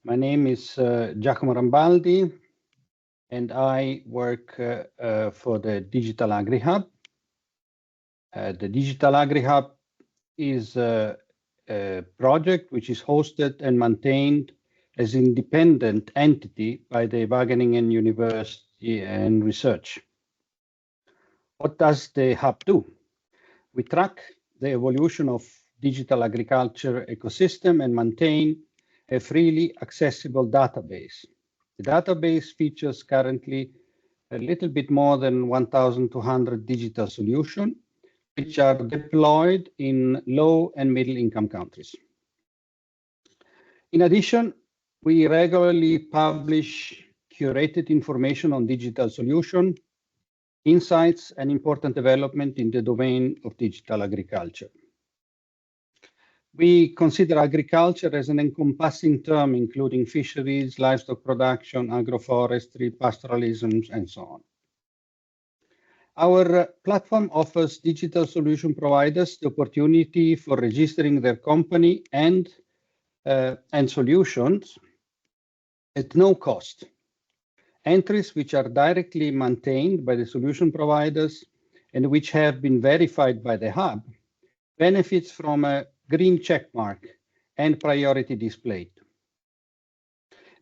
My name is Giacomo Rambaldi, and I work for the Digital AgriHub. The Digital AgriHub is a project which is hosted and maintained as an independent entity by the Wageningen University and Research. What does the hub do? We track the evolution of digital agriculture ecosystem and maintain a freely accessible database. The database features currently a little bit more than 1,200 digital solutions, which are deployed in low and middle income countries. In addition, we regularly publish curated information on digital solution, insights, and important development in the domain of digital agriculture. We consider agriculture as an encompassing term, including fisheries, livestock production, agroforestry, pastoralism, and so on. Our platform offers digital solution providers the opportunity for registering their company and solutions at no cost. Entries which are directly maintained by the solution providers and which have been verified by the hub benefits from a green check mark and priority displayed.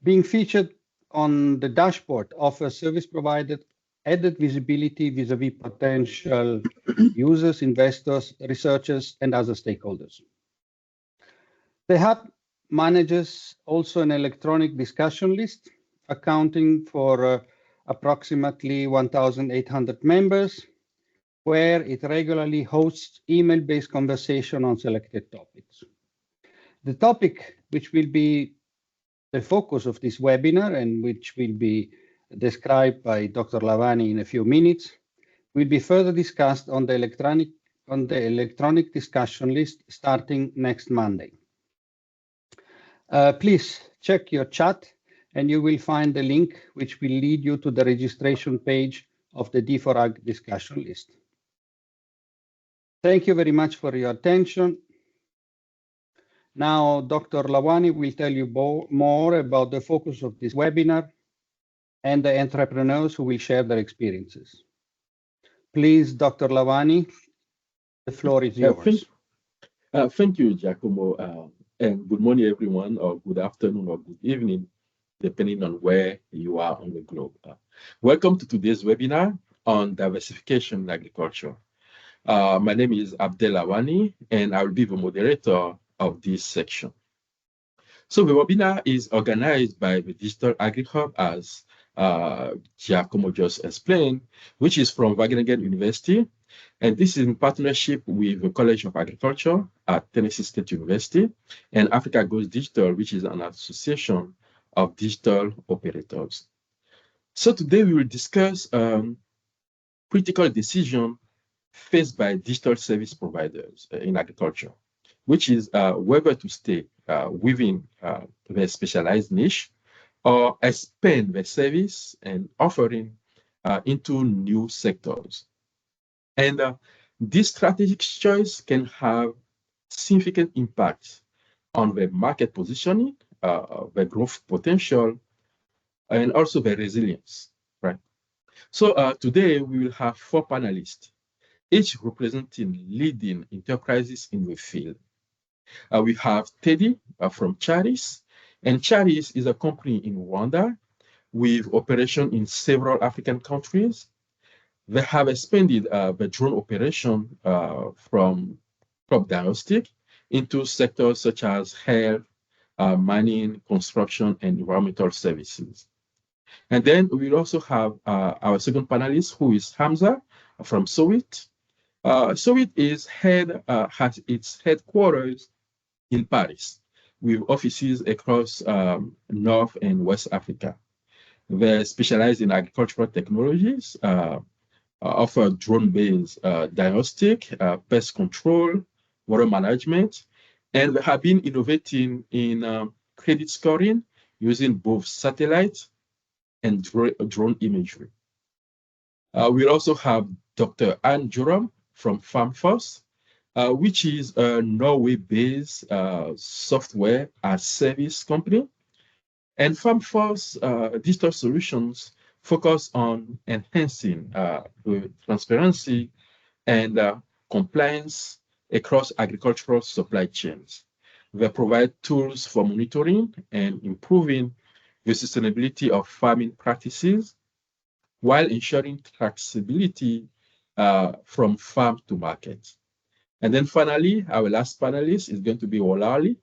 Being featured on the dashboard offers service providers added visibility vis-a-vis potential users, investors, researchers, and other stakeholders. The hub manages also an electronic discussion list accounting for approximately 1,800 members, where it regularly hosts email-based conversation on selected topics. The topic which will be the focus of this webinar and which will be described by Dr. Lavani in a few minutes will be further discussed on the electronic discussion list starting next Monday. Please check your chat and you will find the link which will lead you to the registration page of the D4Ag discussion list. Thank you very much for your attention. Now, Dr. Lavani will tell you more about the focus of this webinar and the entrepreneurs who will share their experiences. Please, Dr. Lavani, the floor is yours. Thank you, Giacomo, and good morning, everyone, or good afternoon or good evening, depending on where you are on the globe. Welcome to today's webinar on diversification in agriculture. My name is Abdel Lavani, and I will be the moderator of this section. So the webinar is organized by the Digital AgriHub, as Giacomo just explained, which is from Wageningen University. And this is in partnership with the College of Agriculture at Tennessee State University and Africa Goes Digital, which is an association of digital operators. So today we will discuss critical decision faced by digital service providers in agriculture, which is whether to stay within their specialized niche or expand their service and offering into new sectors. And this strategic choice can have significant impact on the market positioning, the growth potential, and also the resilience, right? So today we will have 4 panelists, each representing leading enterprises in the field. We have Teddy from Charis, and Charis is a company in Rwanda with operation in several African countries. They have expanded the drone operation from crop diagnostic into sectors such as health, mining, construction, and environmental services. And then we'll also have our second panelist, who is Hamza from Sowit. Sowit has its headquarters in Paris, with offices across North and West Africa. They specialize in agricultural technologies, offer drone-based diagnostic, pest control, water management, and they have been innovating in credit scoring using both satellite and drone imagery. We also have Dr. Anne Joram from FarmForce, which is a Norway-based software as service company. And FarmForce digital solutions focus on enhancing the transparency and compliance across agricultural supply chains. They provide tools for monitoring and improving the sustainability of farming practices while ensuring traceability from farm to market. And then finally, our last panelist is going to be Olali,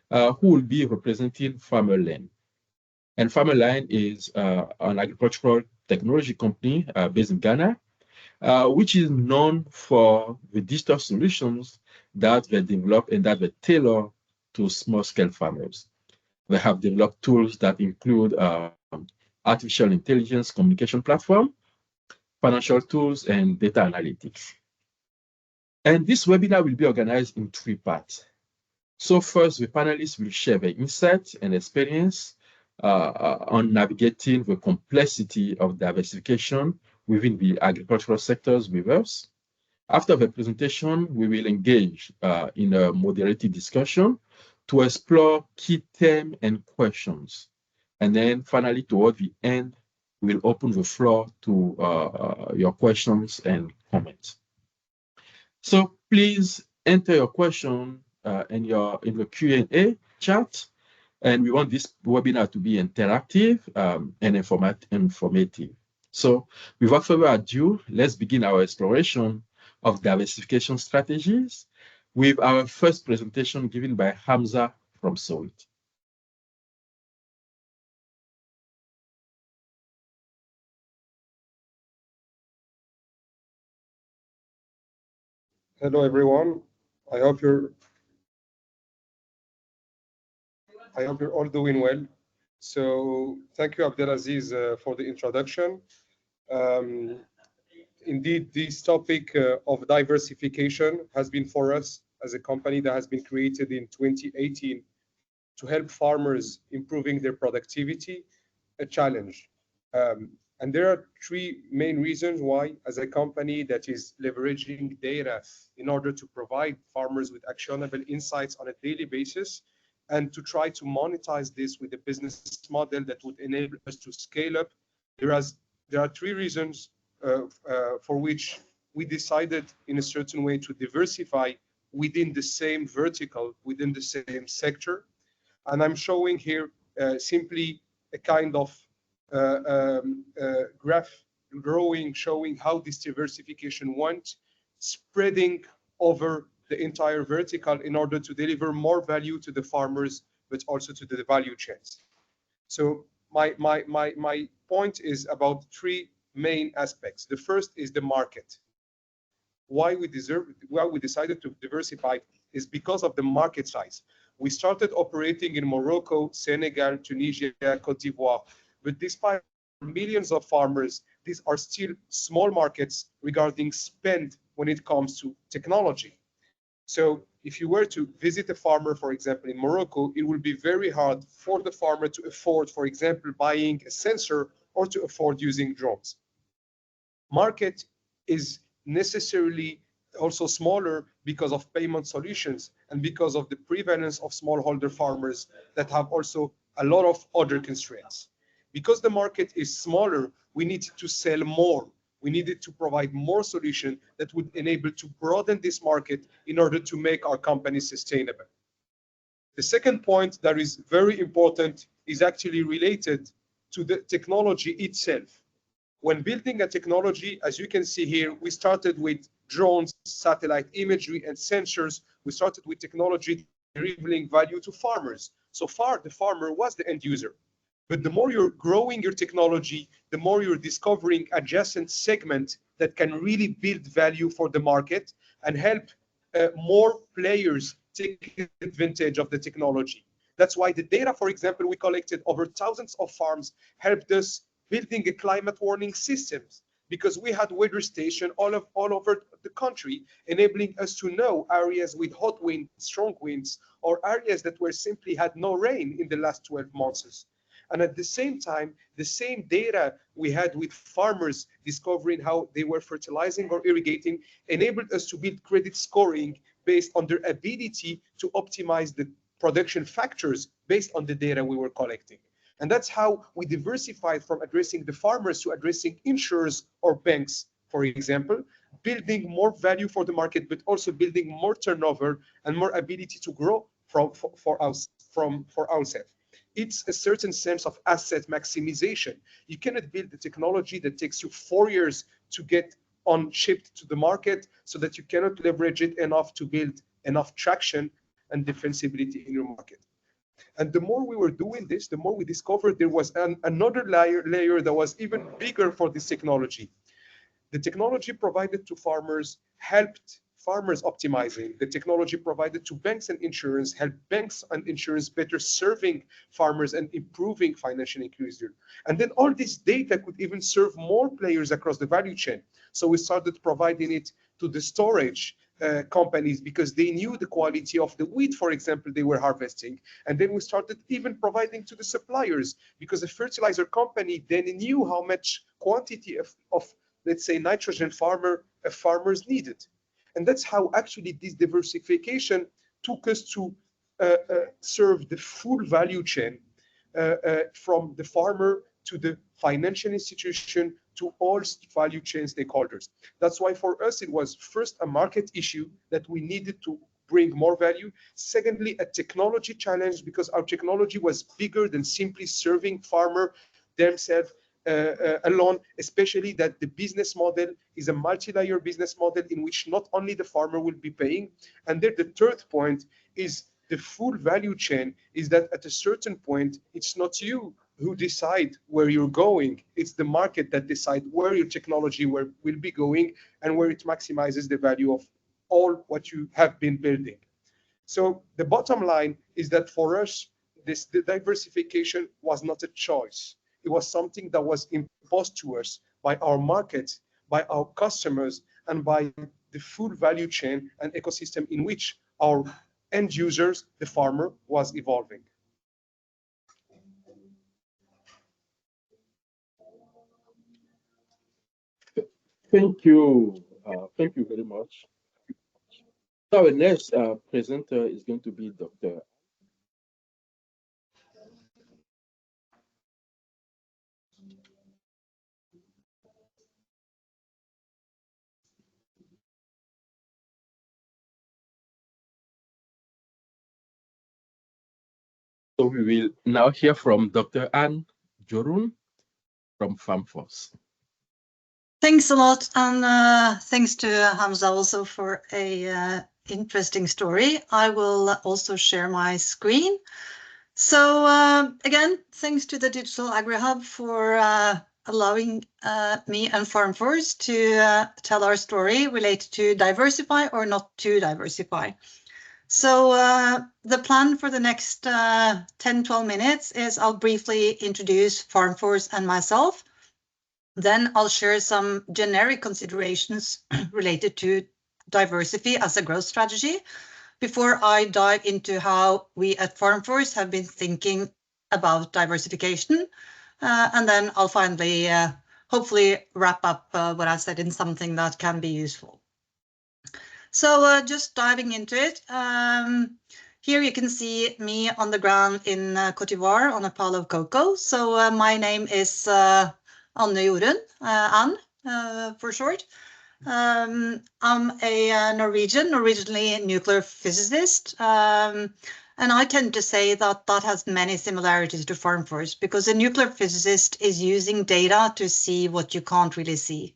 who will be representing Farmerland. And Farmerland is an agricultural technology company based in Ghana, which is known for the digital solutions that they develop and that they tailor to small-scale farmers. They have developed tools that include artificial intelligence communication platform, financial tools, and data analytics. And this webinar will be organized in 3 parts. So first, the panelists will share their insights and experience on navigating the complexity of diversification within the agricultural sectors with us. After the presentation, we will engage in a moderated discussion to explore key themes and questions. And then finally, toward the end, we'll open the floor to your questions and comments. So please enter your question in the Q&A chat. And we want this webinar to be interactive and informative. So without further ado, let's begin our exploration of diversification strategies with our first presentation given by Hamza from Salt. Hello, everyone. I hope you're all doing well. So thank you, Abdelaziz, for the introduction. Indeed, this topic of diversification has been for us as a company that has been created in 2018 to help farmers improving their productivity, a challenge. And there are 3 main reasons why, as a company that is leveraging data in order to provide farmers with actionable insights on a daily basis, and to try to monetize this with a business model that would enable us to scale up. There are 3 reasons for which we decided in a certain way to diversify within the same vertical, within the same sector. And I'm showing here simply a kind of graph growing, showing how this diversification went, spreading over the entire vertical in order to deliver more value to the farmers, but also to the value chains. So my point is about 3 main aspects. The first is the market. Why we decided to diversify is because of the market size. We started operating in Morocco, Senegal, Tunisia, Cote d'Ivoire, but despite millions of farmers, these are still small markets regarding spend when it comes to technology. So if you were to visit a farmer, for example, in Morocco, it will be very hard for the farmer to afford, for example, buying a sensor or to afford using drones. Market is necessarily also smaller because of payment solutions and because of the prevalence of smallholder farmers that have also a lot of other constraints. Because the market is smaller, we need to sell more. We needed to provide more solutions that would enable to broaden this market in order to make our company sustainable. The second point that is very important is actually related to the technology itself. When building a technology, as you can see here, we started with drones, satellite imagery, and sensors. We started with technology delivering value to farmers. So far, the farmer was the end user. But the more you're growing your technology, the more you're discovering adjacent segments that can really build value for the market and help more players take advantage of the technology. That's why the data, for example, we collected over thousands of farms helped us building a climate warning systems, because we had weather station all over the country, enabling us to know areas with hot wind, strong winds, or areas that were simply had no rain in the last 12 months. And at the same time, the same data we had with farmers discovering how they were fertilizing or irrigating enabled us to build credit scoring based on their ability to optimize the production factors based on the data we were collecting. And that's how we diversified from addressing the farmers to addressing insurers or banks, for example, building more value for the market, but also building more turnover and more ability to grow for ourselves. It's a certain sense of asset maximization. You cannot build a technology that takes you 4 years to get on shipped to the market, so that you cannot leverage it enough to build enough traction and defensibility in your market. And the more we were doing this, the more we discovered there was another layer that was even bigger for this technology. The technology provided to farmers helped farmers optimizing. The technology provided to banks and insurance helped banks and insurance better serving farmers and improving financial inclusion. And then all this data could even serve more players across the value chain. So we started providing it to the storage companies, because they knew the quality of the wheat, for example, they were harvesting. And then we started even providing to the suppliers, because a fertilizer company then knew how much quantity of let's say, nitrogen farmers needed. And that's how actually this diversification took us to serve the full value chain, from the farmer to the financial institution to all value chain stakeholders. That's why for us, it was first a market issue that we needed to bring more value. Secondly, a technology challenge, because our technology was bigger than simply serving farmer themselves alone, especially that the business model is a multi-layer business model in which not only the farmer will be paying. And then the third point is the full value chain, is that at a certain point, it's not you who decide where you're going. It's the market that decide where your technology will be going and where it maximizes the value of all what you have been building. So the bottom line is that for us, the diversification was not a choice. It was something that was imposed to us by our market, by our customers, and by the full value chain and ecosystem in which our end users, the farmer, was evolving. Thank you. Thank you very much. So our next presenter is going to be Dr. So we will now hear from Dr. Anne Jorun from FarmForce. Thanks a lot, and thanks to Hamza also for a interesting story. I will also share my screen. So again, thanks to the Digital AgriHub for allowing me and FarmForce to tell our story related to diversify or not to diversify. So the plan for the next 10-12 minutes is I'll briefly introduce FarmForce and myself. Then I'll share some generic considerations related to diversity as a growth strategy before I dive into how we at FarmForce have been thinking about diversification. And then I'll finally, hopefully, wrap up what I said in something that can be useful. So just diving into it, here you can see me on the ground in Côte d'Ivoire on a pile of cocoa. So my name is Anne Jorun, Anne for short. I'm a Norwegian, originally nuclear physicist. And I tend to say that that has many similarities to FarmForce, because a nuclear physicist is using data to see what you can't really see.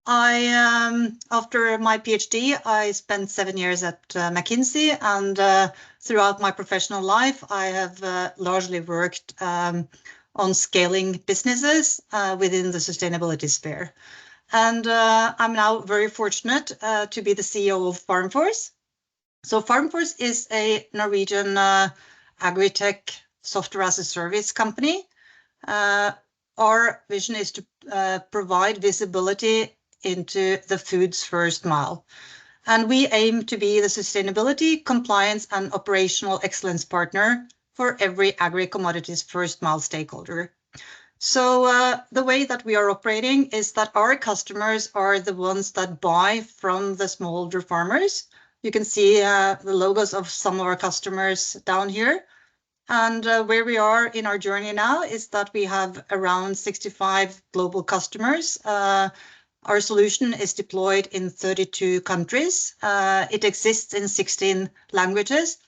After my PhD, I spent 7 years at McKinsey, and throughout my professional life, I have largely worked on scaling businesses within the sustainability sphere. And I'm now very fortunate to be the CEO of FarmForce. So FarmForce is a Norwegian agri-tech software as a service company. Our vision is to provide visibility into the food's first mile. And we aim to be the sustainability, compliance, and operational excellence partner for every agri-commodities first mile stakeholder. So the way that we are operating is that our customers are the ones that buy from the smallholder farmers. You can see the logos of some of our customers down here. And where we are in our journey now is that we have around 65 global customers. Our solution is deployed in 32 countries. It exists in 16 languages,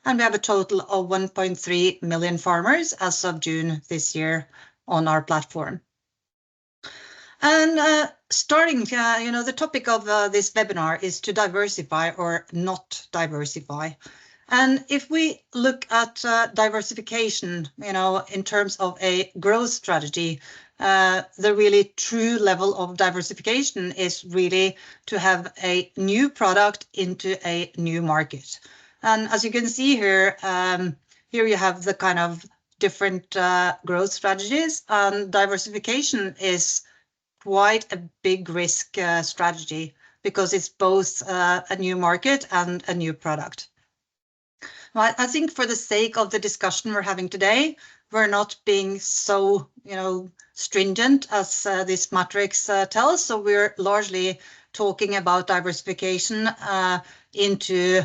and we have a total of 1.3 million farmers as of June this year on our platform. And starting, the topic of this webinar is to diversify or not diversify. And if we look at diversification, in terms of a growth strategy, the really true level of diversification is really to have a new product into a new market. And as you can see here, here you have the kind of different growth strategies, and diversification is quite a big risk strategy because it's both a new market and a new product. I think for the sake of the discussion we're having today, we're not being so, stringent as this matrix tells. So we're largely talking about diversification into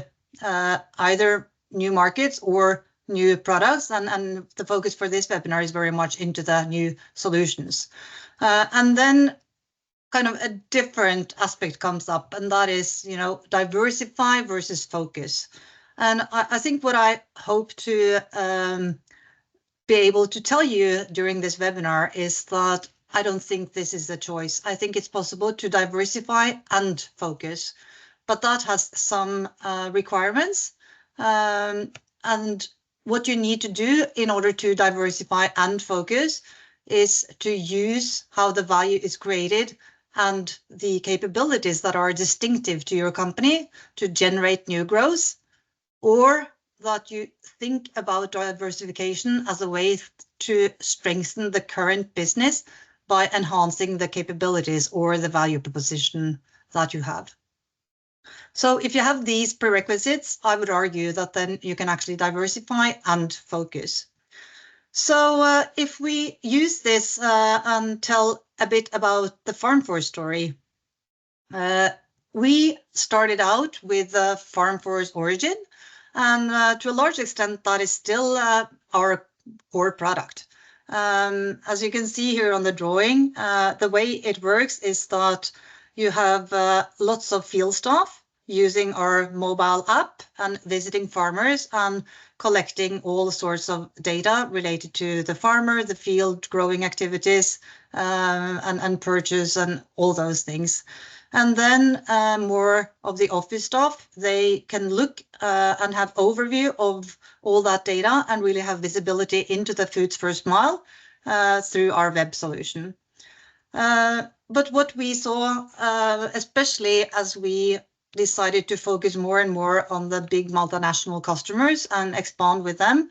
either new markets or new products. And the focus for this webinar is very much into the new solutions. And then kind of a different aspect comes up, and that is, diversify versus focus. And I think what I hope to be able to tell you during this webinar is that I don't think this is a choice. I think it's possible to diversify and focus, but that has some requirements. And what you need to do in order to diversify and focus is to use how the value is created and the capabilities that are distinctive to your company to generate new growth, or that you think about diversification as a way to strengthen the current business by enhancing the capabilities or the value proposition that you have. So if you have these prerequisites, I would argue that then you can actually diversify and focus. So if we use this and tell a bit about the FarmForce story, we started out with FarmForce Origin, and to a large extent, that is still our core product. As you can see here on the drawing, the way it works is that you have lots of field staff using our mobile app and visiting farmers and collecting all sorts of data related to the farmer, the field, growing activities, and purchase and all those things. And then more of the office staff, they can look and have overview of all that data and really have visibility into the Foods First Mile through our web solution. But what we saw, especially as we decided to focus more and more on the big multinational customers and expand with them,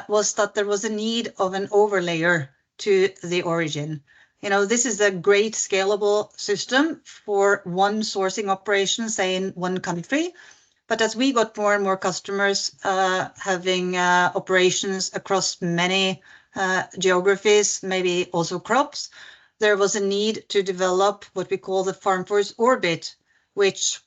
was that there was a need of an overlayer to the Origin. This is a great scalable system for one sourcing operation, say in one country. But as we got more and more customers having operations across many geographies, maybe also crops, there was a need to develop what we call the FarmForce Orbit, which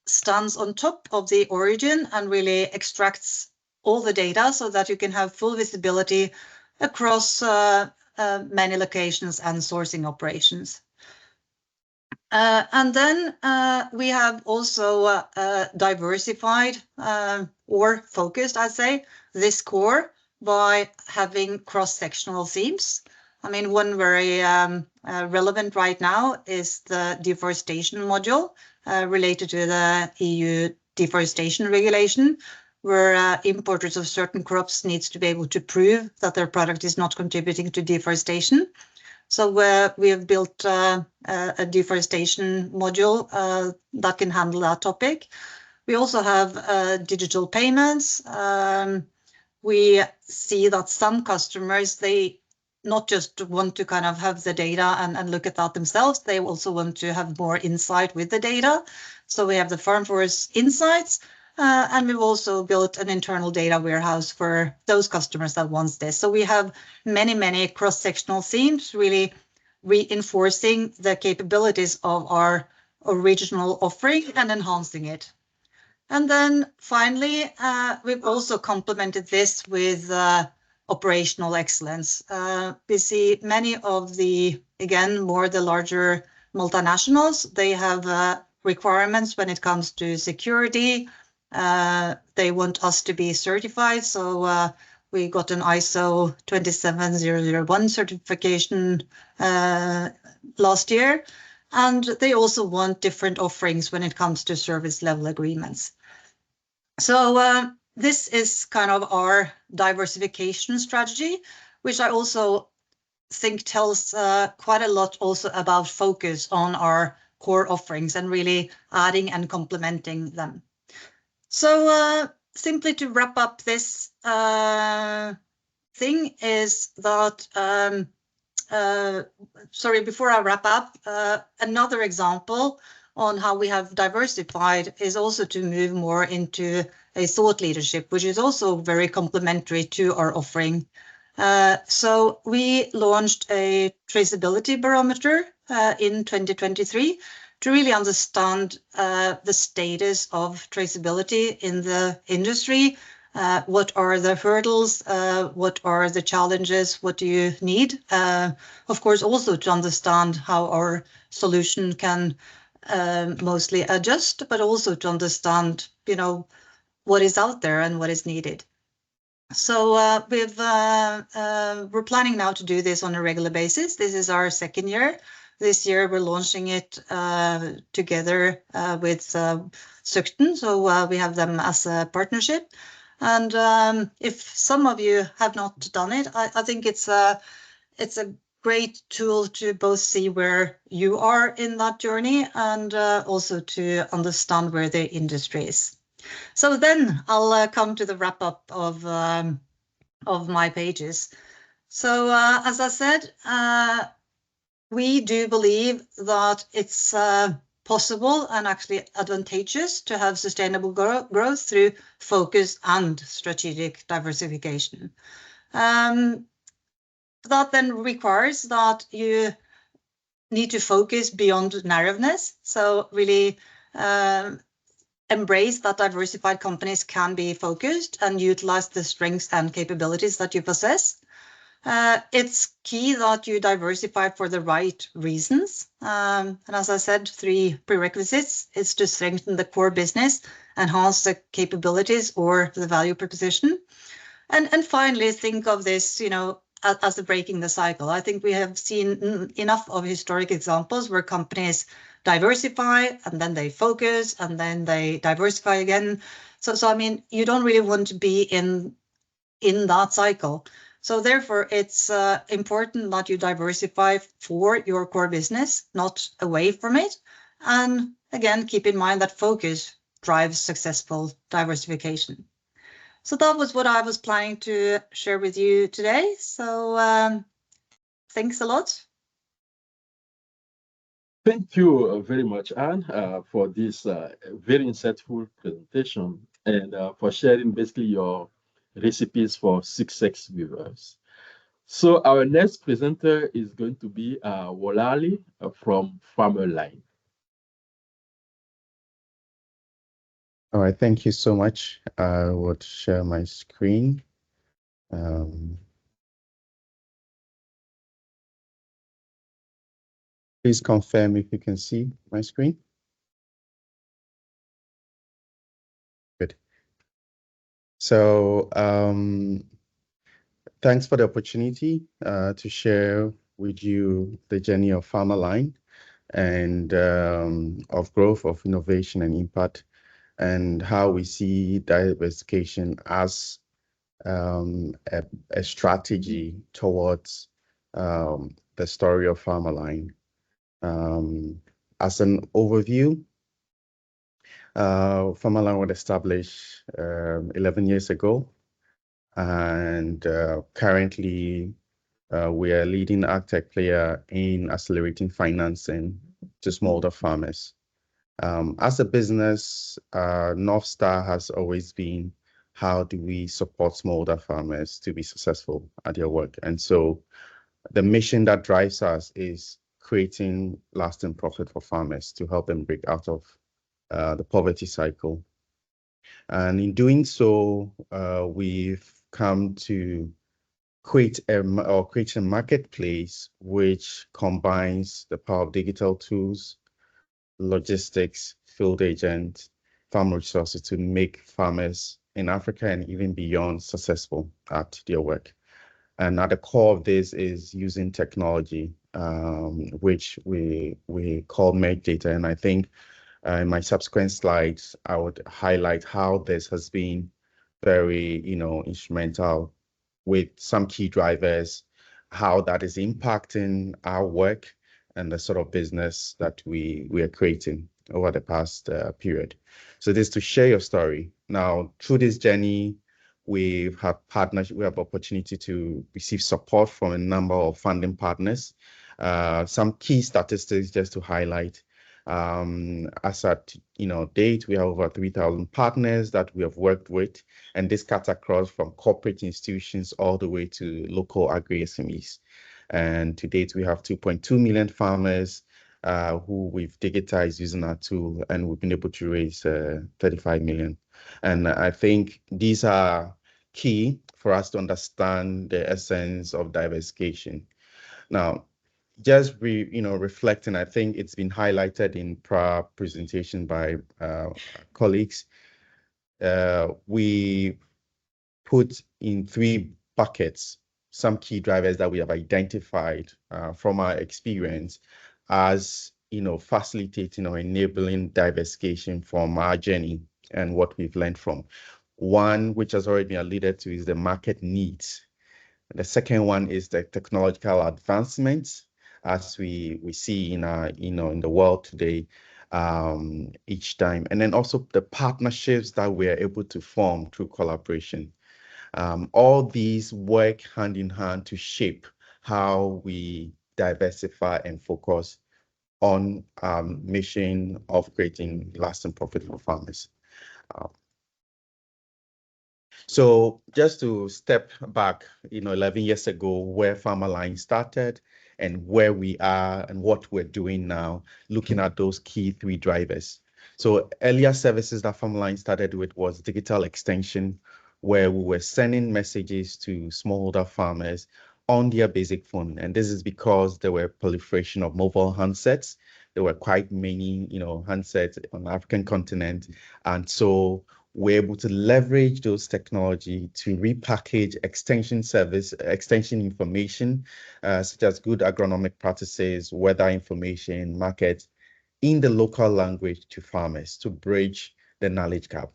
stands on top of the Origin and really extracts all the data so that you can have full visibility across many locations and sourcing operations. And then we have also diversified or focused, I say, this core by having cross-sectional themes. I mean, one very relevant right now is the deforestation module related to the EU deforestation regulation, where importers of certain crops needs to be able to prove that their product is not contributing to deforestation. So we have built a deforestation module that can handle that topic. We also have digital payments. We see that some customers, they not just want to kind of have the data and look at that themselves, they also want to have more insight with the data. So we have the FarmForce Insights, and we've also built an internal data warehouse for those customers that want this. So we have many, many cross-sectional themes, really reinforcing the capabilities of our original offering and enhancing it. And then finally, we've also complemented this with operational excellence. We see many of the, again, more the larger multinationals, they have requirements when it comes to security. They want us to be certified. So we got an ISO 27001 certification last year. And they also want different offerings when it comes to service level agreements. So this is kind of our diversification strategy, which I also think tells quite a lot also about focus on our core offerings and really adding and complementing them. So simply to wrap up this thing is that, sorry, before I wrap up, another example on how we have diversified is also to move more into a thought leadership, which is also very complementary to our offering. So we launched a traceability barometer in 2023 to really understand the status of traceability in the industry. What are the hurdles? What are the challenges? What do you need? Of course, also to understand how our solution can mostly adjust, but also to understand, you know, what is out there and what is needed. So we're planning now to do this on a regular basis. This is our second year. This year we're launching it together with Søkten, so we have them as a partnership. And if some of you have not done it, I think it's a great tool to both see where you are in that journey and also to understand where the industry is. So then I'll come to the wrap up of my pages. So as I said, we do believe that it's possible and actually advantageous to have sustainable growth through focus and strategic diversification. That then requires that you need to focus beyond narrowness. So really embrace that diversified companies can be focused and utilize the strengths and capabilities that you possess. It's key that you diversify for the right reasons. And as I said, 3 prerequisites is to strengthen the core business, enhance the capabilities or the value proposition. And finally, think of this, you know, as the breaking the cycle. I think we have seen enough of historic examples where companies diversify and then they focus and then they diversify again. So I mean, you don't really want to be in that cycle. So therefore, it's important that you diversify for your core business, not away from it. And again, keep in mind that focus drives successful diversification. So that was what I was planning to share with you today. So thanks a lot. Thank you very much, Anne, for this very insightful presentation and for sharing basically your recipes for success with us. So our next presenter is going to be Wolali from Farmerline. All right, thank you so much. I would share my screen. Please confirm if you can see my screen. Good. So thanks for the opportunity to share with you the journey of Farmerline and of growth, of innovation and impact, and how we see diversification as a strategy towards the story of Farmerline. As an overview, Farmerline was established 11 years ago, and currently we are a leading agtech player in accelerating financing to smallholder farmers. As a business, North Star has always been, how do we support smallholder farmers to be successful at their work? And so the mission that drives us is creating lasting profit for farmers to help them break out of the poverty cycle. And in doing so, we've come to create a marketplace which combines the power of digital tools, logistics, field agents, farm resources to make farmers in Africa and even beyond successful at their work. And at the core of this is using technology, which we call merge data. And I think in my subsequent slides, I would highlight how this has been very, instrumental with some key drivers, how that is impacting our work and the sort of business that we are creating over the past period. So this is to share your story. Now, through this journey, we have opportunity to receive support from a number of funding partners. Some key statistics just to highlight. As at date, we have over 3,000 partners that we have worked with, and this cuts across from corporate institutions all the way to local agri-SMEs. And to date, we have 2.2 million farmers who we've digitized using our tool, and we've been able to raise 35 million. And I think these are key for us to understand the essence of diversification. Now, just reflecting, I think it's been highlighted in prior presentation by colleagues. We put in 3 buckets some key drivers that we have identified from our experience as facilitating or enabling diversification from our journey and what we've learned from. One, which has already been alluded to, is the market needs. The second one is the technological advancements, as we see in our in the world today each time, and then also the partnerships that we are able to form through collaboration. All these work hand in hand to shape how we diversify and focus on mission of creating lasting profit for farmers. So just to step back, 11 years ago, where Farmerline started and where we are and what we're doing now, looking at those key 3 drivers. So earlier services that Farmerline started with was digital extension, where we were sending messages to smallholder farmers on their basic phone. And this is because there were proliferation of mobile handsets. There were quite many, handsets on the African continent. And so we're able to leverage those technology to repackage extension information, such as good agronomic practices, weather information, market, in the local language to farmers to bridge the knowledge gap.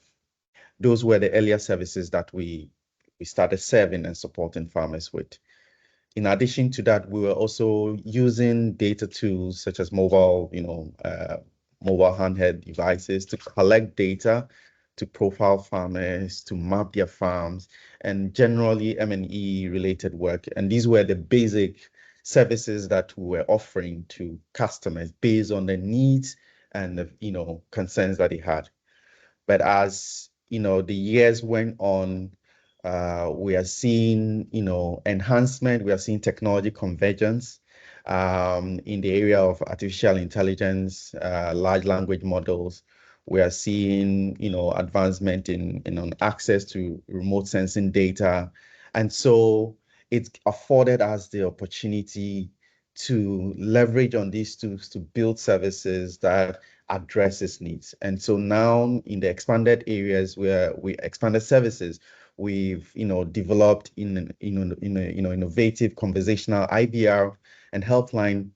Those were the earlier services that we started serving and supporting farmers with. In addition to that, we were also using data tools such as mobile handheld devices to collect data, to profile farmers, to map their farms, and generally M&E related work. And these were the basic services that we were offering to customers based on the needs and the concerns that they had. But as the years went on, we are seeing enhancement. We are seeing technology convergence in the area of artificial intelligence, large language models. We are seeing advancement in access to remote sensing data, and so it's afforded us the opportunity to leverage on these tools to build services that addresses needs. And so now in the expanded areas where we expanded services, we've developed innovative conversational IVR and helpline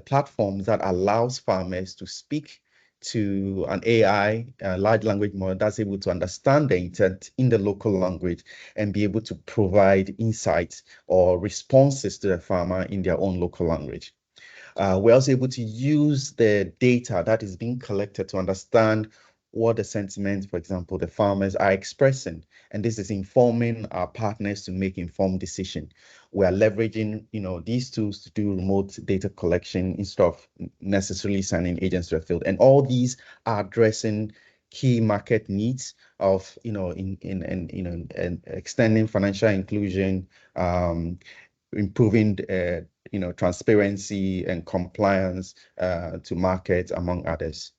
platforms that allows farmers to speak to an AI, large language model that's able to understand the intent in the local language and be able to provide insights or responses to the farmer in their own local language. We're also able to use the data that is being collected to understand what the sentiments, for example, the farmers are expressing. And this is informing our partners to make informed decisions. We are leveraging, these tools to do remote data collection instead of necessarily sending agents to the field. And all these are addressing key market needs of, extending financial inclusion, improving, transparency and compliance to market, among others.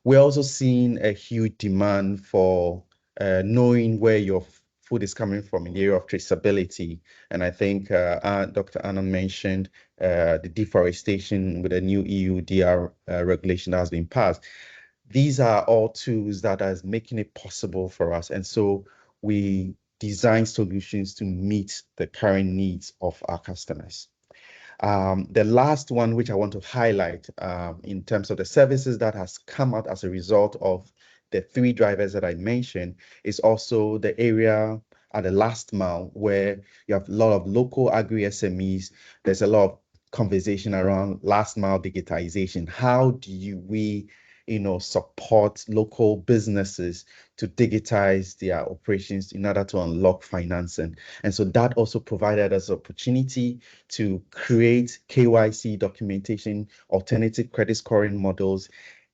We're also seeing a huge demand for knowing where your food is coming from in the area of traceability. And I think Dr. Anna mentioned the deforestation with a new EU DR regulation that has been passed. These are all tools that are making it possible for us. And so we design solutions to meet the current needs of our customers. The last one, which I want to highlight in terms of the services that has come out as a result of the three drivers that I mentioned, is also the area at the last mile where you have a lot of local agri SMEs. There's a lot of conversation around last mile digitization. How do we support local businesses to digitize their operations in order to unlock financing? And so that also provided us opportunity to create KYC documentation, alternative credit scoring models,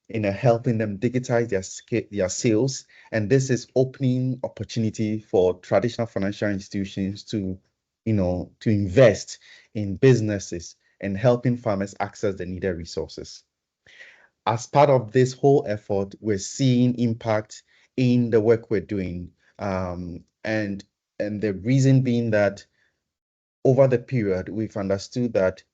helping them digitize their sales. And this is opening opportunity for traditional financial institutions to invest in businesses and helping farmers access the needed resources. As part of this whole effort, we're seeing impact in the work we're doing. And the reason being that over the period, we've understood that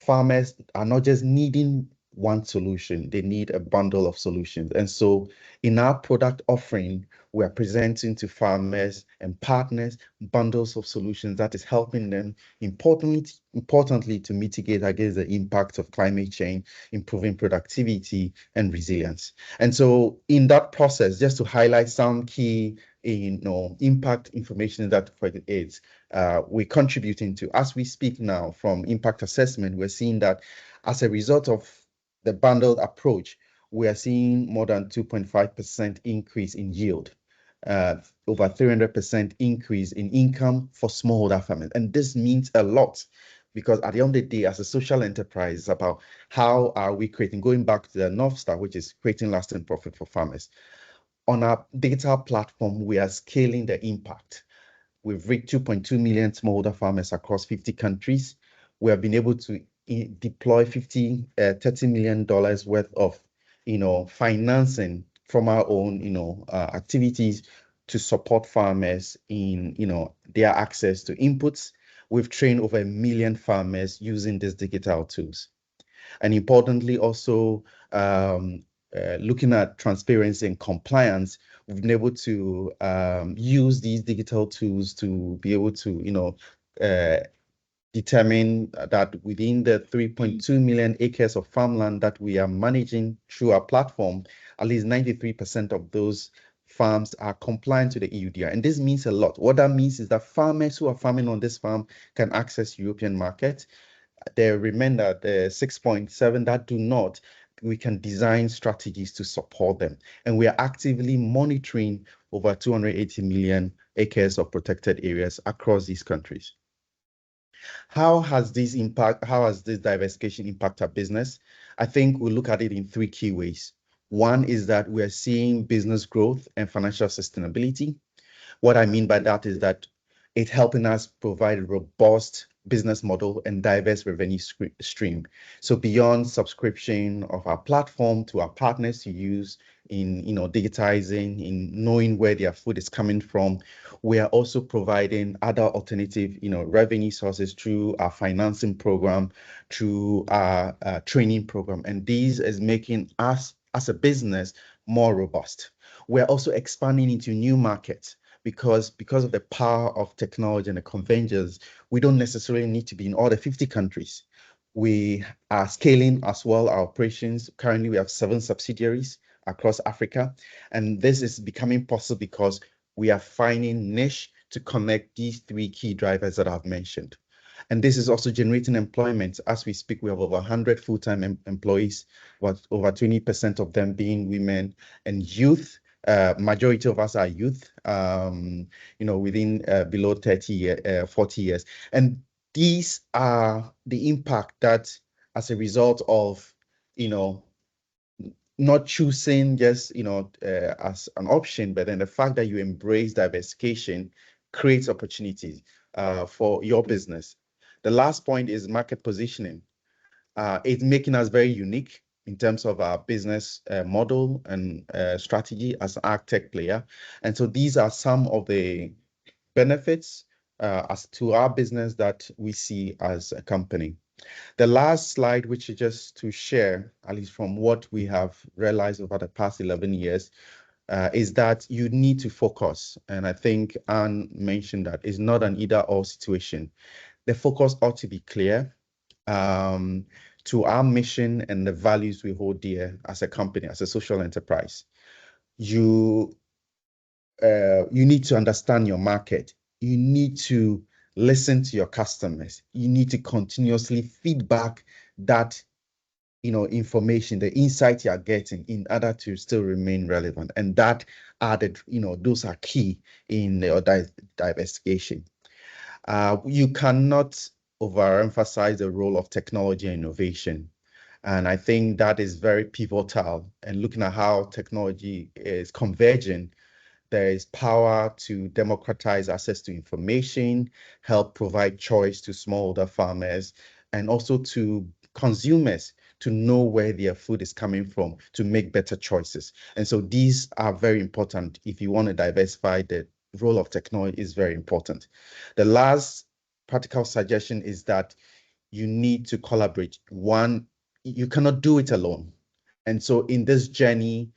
farmers are not just needing one solution, they need a bundle of solutions. And so in our product offering, we are presenting to farmers and partners bundles of solutions that is helping them importantly to mitigate against the impact of climate change, improving productivity and resilience. And so in that process, just to highlight some key impact information that we're contributing to. As we speak now from impact assessment, we're seeing that as a result of the bundled approach, we are seeing more than 2.5% increase in yield, over 300% increase in income for smallholder farmers. And this means a lot because at the end of the day, as a social enterprise, it's about how are we creating, going back to the North Star, which is creating lasting profit for farmers. On our digital platform, we are scaling the impact. We've reached 2.2 million smallholder farmers across 50 countries. We have been able to deploy $30 million worth of, financing from our own, activities to support farmers in, their access to inputs. We've trained over 1 million farmers using these digital tools. And importantly, also, looking at transparency and compliance, we've been able to use these digital tools to be able to, determine that within the 3.2 million acres of farmland that we are managing through our platform, at least 93% of those farms are compliant to the EUDR. And this means a lot. What that means is that farmers who are farming on this farm can access European market. They remain at 6.7 that do not. We can design strategies to support them. And we are actively monitoring over 280 million acres of protected areas across these countries. How has this diversification impact our business? I think we look at it in three key ways. One is that we are seeing business growth and financial sustainability. What I mean by that is that it's helping us provide a robust business model and diverse revenue stream. So beyond subscription of our platform to our partners to use in digitizing, in knowing where their food is coming from, we are also providing other alternative revenue sources through our financing program, through our training program, and these is making us as a business more robust. We're also expanding into new markets. Because of the power of technology and the conventions, we don't necessarily need to be in all the 50 countries. We are scaling as well our operations. Currently, we have 7 subsidiaries across Africa. And this is becoming possible because we are finding niche to connect these 3 key drivers that I've mentioned. And this is also generating employment. As we speak, we have over 100 full-time employees, with over 20% of them being women and youth. Majority of us are youth, within below 40 years. And these are the impact that as a result of, not choosing just, as an option, but then the fact that you embrace diversification creates opportunities for your business. The last point is market positioning. It's making us very unique in terms of our business model and strategy as an AgTech player. And so these are some of the benefits as to our business that we see as a company. The last slide, which is just to share, at least from what we have realized over the past 11 years, is that you need to focus. And I think Anne mentioned that it's not an either-or situation. The focus ought to be clear to our mission and the values we hold dear as a company, as a social enterprise. You need to understand your market. You need to listen to your customers. You need to continuously feedback that information, the insight you are getting in order to still remain relevant. And that added, those are key in the diversification. You cannot overemphasize the role of technology and innovation. And I think that is very pivotal. And looking at how technology is converging, there is power to democratize access to information, help provide choice to smallholder farmers, and also to consumers to know where their food is coming from to make better choices. And so these are very important. If you want to diversify, the role of technology is very important. The last practical suggestion is that you need to collaborate. One, you cannot do it alone. And so in this journey,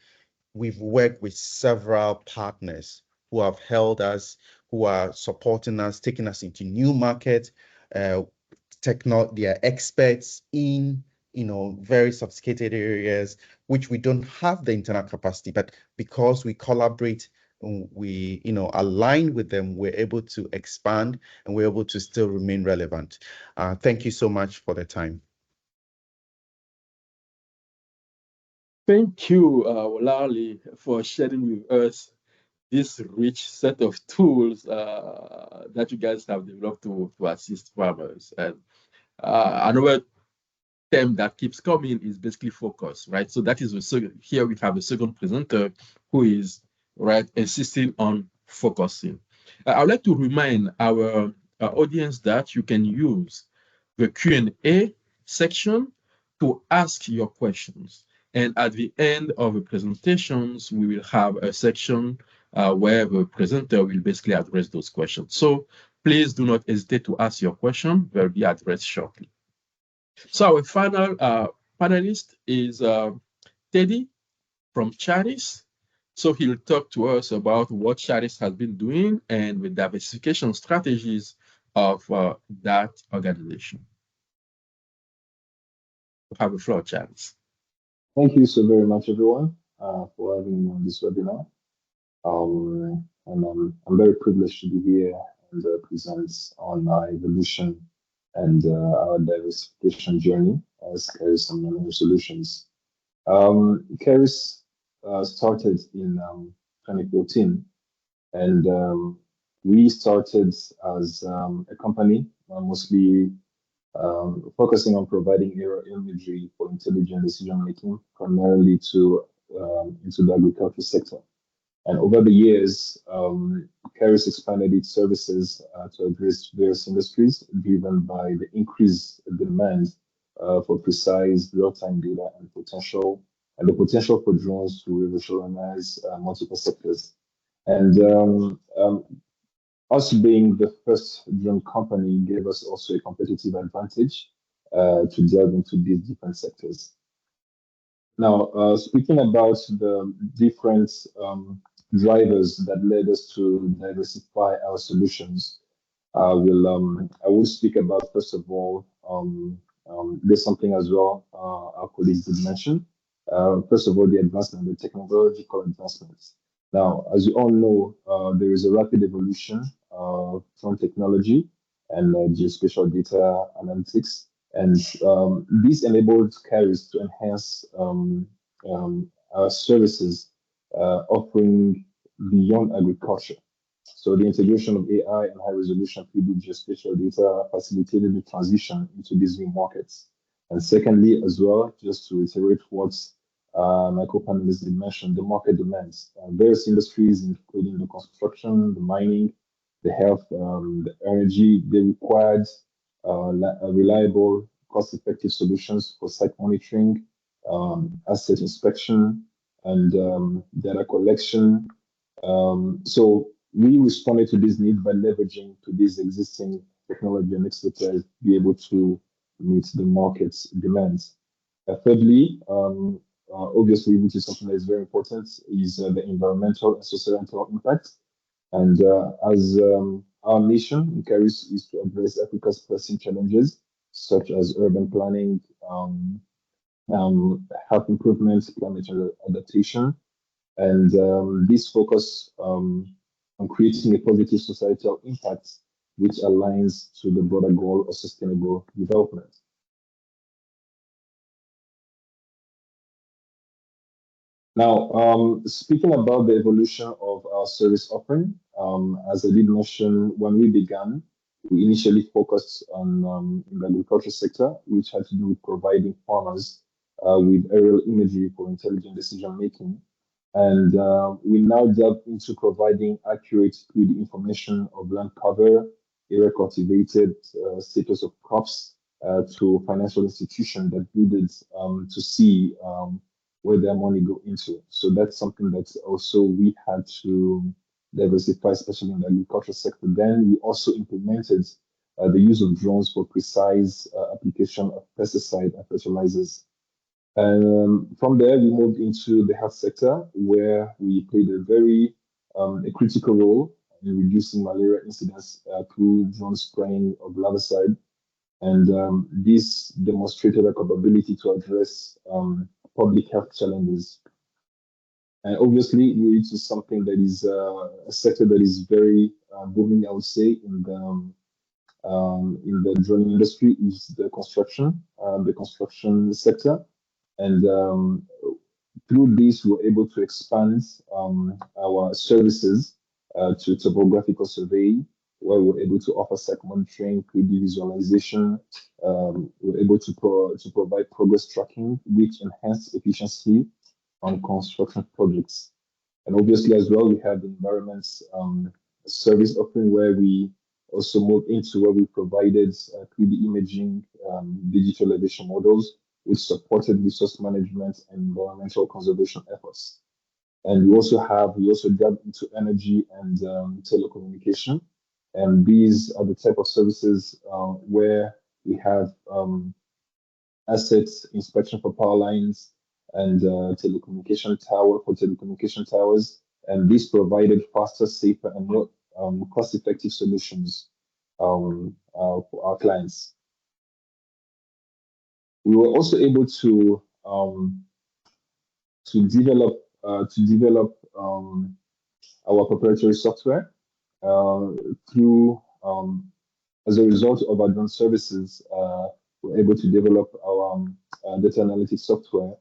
we've worked with several partners who have held us, who are supporting us, taking us into new markets. They are experts in very sophisticated areas, which we don't have the internal capacity, but because we collaborate, we align with them, we're able to expand and we're able to still remain relevant. Thank you so much for the time. Thank you, Olali, for sharing with us this rich set of tools that you guys have developed to assist farmers. And another term that keeps coming is basically focus, right? So that is here we have a second presenter who is insisting on focusing. I would like to remind our audience that you can use the Q&A section to ask your questions. And at the end of the presentations, we will have a section where the presenter will basically address those questions. So please do not hesitate to ask your question. They'll be addressed shortly. So our final panelist is Teddy from Charis. So he'll talk to us about what Charis has been doing and the diversification strategies of that organization. You have the floor, Charis. Thank you so very much, everyone, for having me on this webinar. And I'm very privileged to be here and present on our evolution and our diversification journey as Charis and Mineral Solutions. Charis started in 2014, and we started as a company mostly focusing on providing aerial imagery for intelligent decision making, primarily into the agriculture sector. And over the years, Charis expanded its services to address various industries, driven by the increased demand for precise real-time data and the potential for drones to revolutionize multiple sectors. And us being the first drone company gave us also a competitive advantage to delve into these different sectors. Now, speaking about the different drivers that led us to diversify our solutions, I will speak about, first of all, there's something as well our colleagues did mention. First of all, the advancement, the technological advancements. Now, as you all know, there is a rapid evolution from technology and geospatial data analytics. And this enabled Charis to enhance our services offering beyond agriculture. So the integration of AI and high-resolution 3D geospatial data facilitated the transition into these new markets. And secondly, as well, just to reiterate what my co-panelists did mention, the market demands. Various industries, including the construction, the mining, the health, the energy, they required reliable, cost-effective solutions for site monitoring, asset inspection, and data collection. So we responded to this need by leveraging to this existing technology and expertise to be able to meet the market's demands. Thirdly, obviously, which is something that is very important, is the environmental and societal impact. And as our mission carries is to address Africa's pressing challenges, such as urban planning, health improvements, climate change adaptation, and this focus on creating a positive societal impact, which aligns to the broader goal of sustainable development. Now, speaking about the evolution of our service offering, as I did mention, when we began, we initially focused on in the agriculture sector, which had to do with providing farmers with aerial imagery for intelligent decision making. And we now delve into providing accurate 3D information of land cover, area cultivated, status of crops to financial institutions that needed to see where their money go into. So that's something that also we had to diversify, especially in the agriculture sector. Then we also implemented the use of drones for precise application of pesticide and fertilizers. And from there, we moved into the health sector, where we played a critical role in reducing malaria incidence through drone spraying of larvicide. And this demonstrated a capability to address public health challenges. And obviously, it is something that is a sector that is very booming, I would say, in the drone industry is the construction sector. And through this, we're able to expand our services to topographical survey, where we're able to offer site monitoring, 3D visualization. We're able to provide progress tracking, which enhance efficiency on construction projects. And obviously, as well, we have the environment service offering, where we also moved into where we provided 3D imaging, digital elevation models, which supported resource management and environmental conservation efforts. And we also delve into energy and telecommunication. And these are the type of services where we have assets inspection for power lines and telecommunication towers. And this provided faster, safer, and more cost-effective solutions for our clients. We were also able to develop our proprietary software through as a result of advanced services. We're able to develop our data analytics software,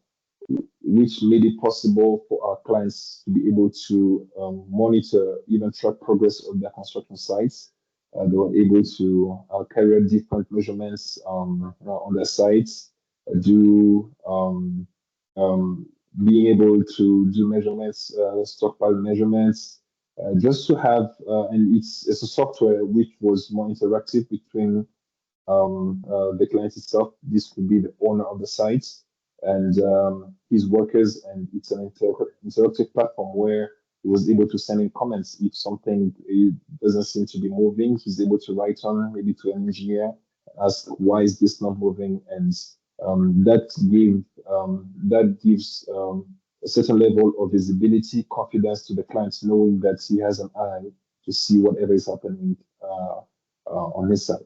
which made it possible for our clients to be able to monitor, even track progress of their construction sites. They were able to carry out different measurements on their sites, being able to do measurements, stockpile measurements, just to have, and it's a software which was more interactive between the client itself. This could be the owner of the site and his workers, and it's an interactive platform where he was able to send in comments if something doesn't seem to be moving. He's able to write on, maybe to an engineer, ask why is this not moving, and that gives a certain level of visibility, confidence to the client, knowing that he has an eye to see whatever is happening on his side.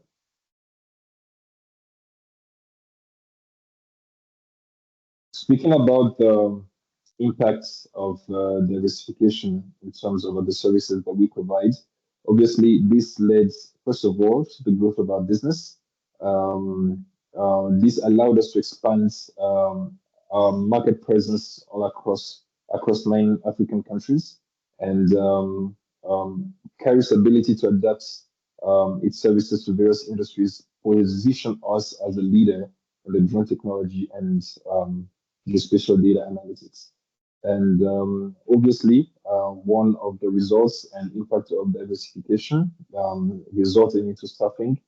Speaking about the impacts of diversification in terms of the services that we provide, obviously this led, first of all, to the growth of our business. This allowed us to expand our market presence all across 9 African countries, and Carry's ability to adapt its services to various industries position us as a leader in the drone technology and geospatial data analytics. And obviously, one of the results and impact of diversification resulted into staffing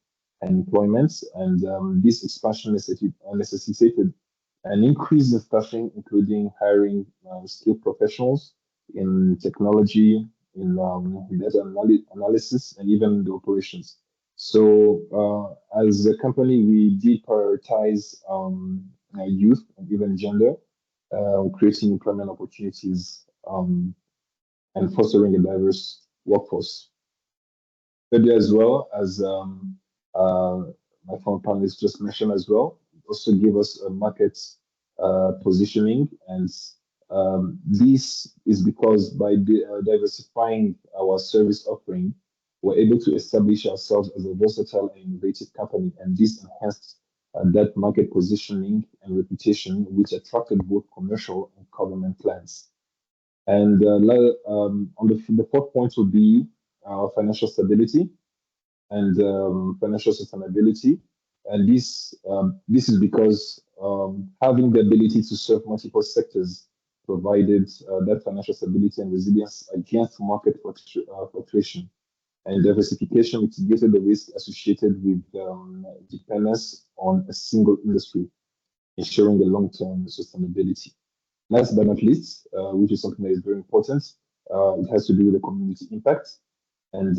and employment, and this expansion necessitated an increase in staffing, including hiring skilled professionals in technology, in data analysis, and even the operations. So as a company, we did prioritize youth and even gender, creating employment opportunities and fostering a diverse workforce. Maybe as well as my former panelists just mentioned as well, it also give us a market positioning, and this is because by diversifying our service offering, we're able to establish ourselves as a versatile and innovative company, and this enhanced that market positioning and reputation, which attracted both commercial and government clients. And on the fourth point will be financial stability and financial sustainability. And this is because having the ability to serve multiple sectors provided that financial stability and resilience against market fluctuation. And diversification mitigated the risk associated with dependence on a single industry, ensuring the long-term sustainability. Last but not least, which is something that is very important, it has to do with the community impact. And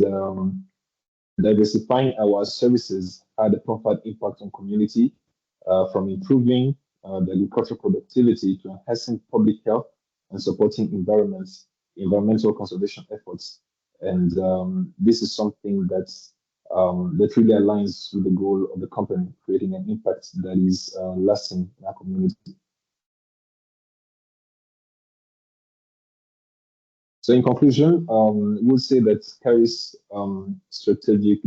diversifying our services had a profound impact on community, from improving the agricultural productivity to enhancing public health and supporting environmental conservation efforts. And this is something that really aligns with the goal of the company, creating an impact that is lasting in our community. So in conclusion, we'll say that Carrie's strategic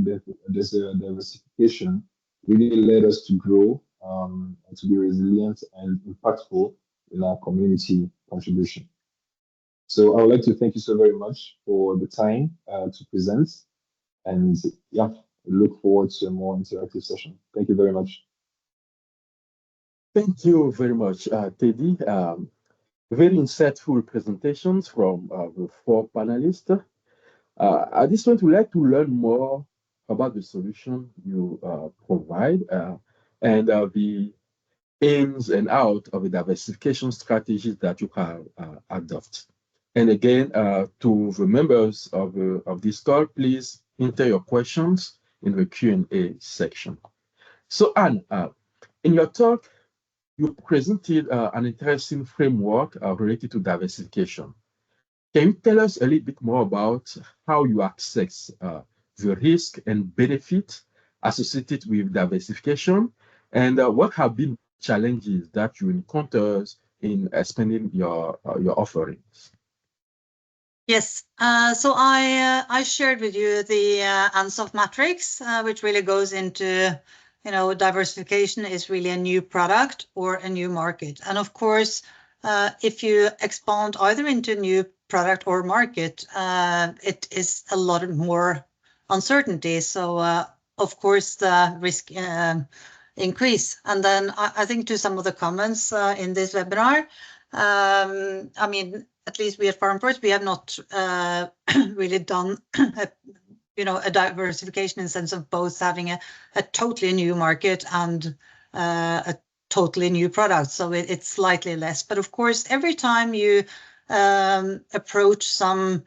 diversification really led us to grow, and to be resilient and impactful in our community contribution. So I would like to thank you so very much for the time to present, and yeah, we look forward to a more interactive session. Thank you very much. Thank you very much, Teddy. Very insightful presentations from the four panelists. At this point, we'd like to learn more about the solution you provide and the ins and outs of the diversification strategies that you have adopted. And again, to the members of this talk, please enter your questions in the Q&A section. So, Anne, in your talk, you presented an interesting framework related to diversification. Can you tell us a little bit more about how you assess the risk and benefit associated with diversification, and what have been challenges that you encountered in expanding your offerings? Yes, so I shared with you the ANSOF matrix, which really goes into, diversification is really a new product or a new market. And of course, if you expand either into a new product or market, it is a lot more uncertainty. So of course, the risk increase. And then I think to some of the comments in this webinar, I mean, at least we at FarmFirst, we have not really done a diversification in the sense of both having a totally new market and a totally new product. So it's slightly less. But of course, every time you approach some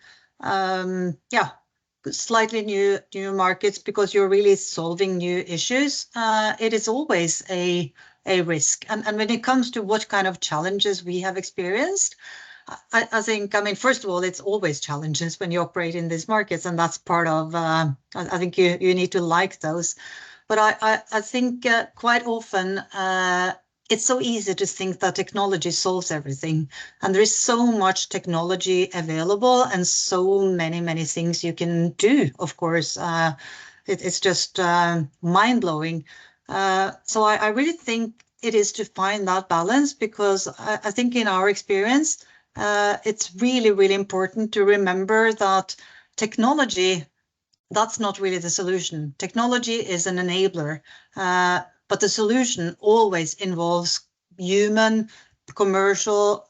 slightly new markets because you're really solving new issues, it is always a risk. And when it comes to what kind of challenges we have experienced, I think, first of all, it's always challenges when you operate in these markets, and that's part of, I think you need to like those. But I think quite often it's so easy to think that technology solves everything. And there is so much technology available and so many things you can do, of course. It's just mind-blowing. So I really think it is to find that balance, because I think in our experience, it's really important to remember that technology, that's not really the solution. Technology is an enabler, but the solution always involves human, commercial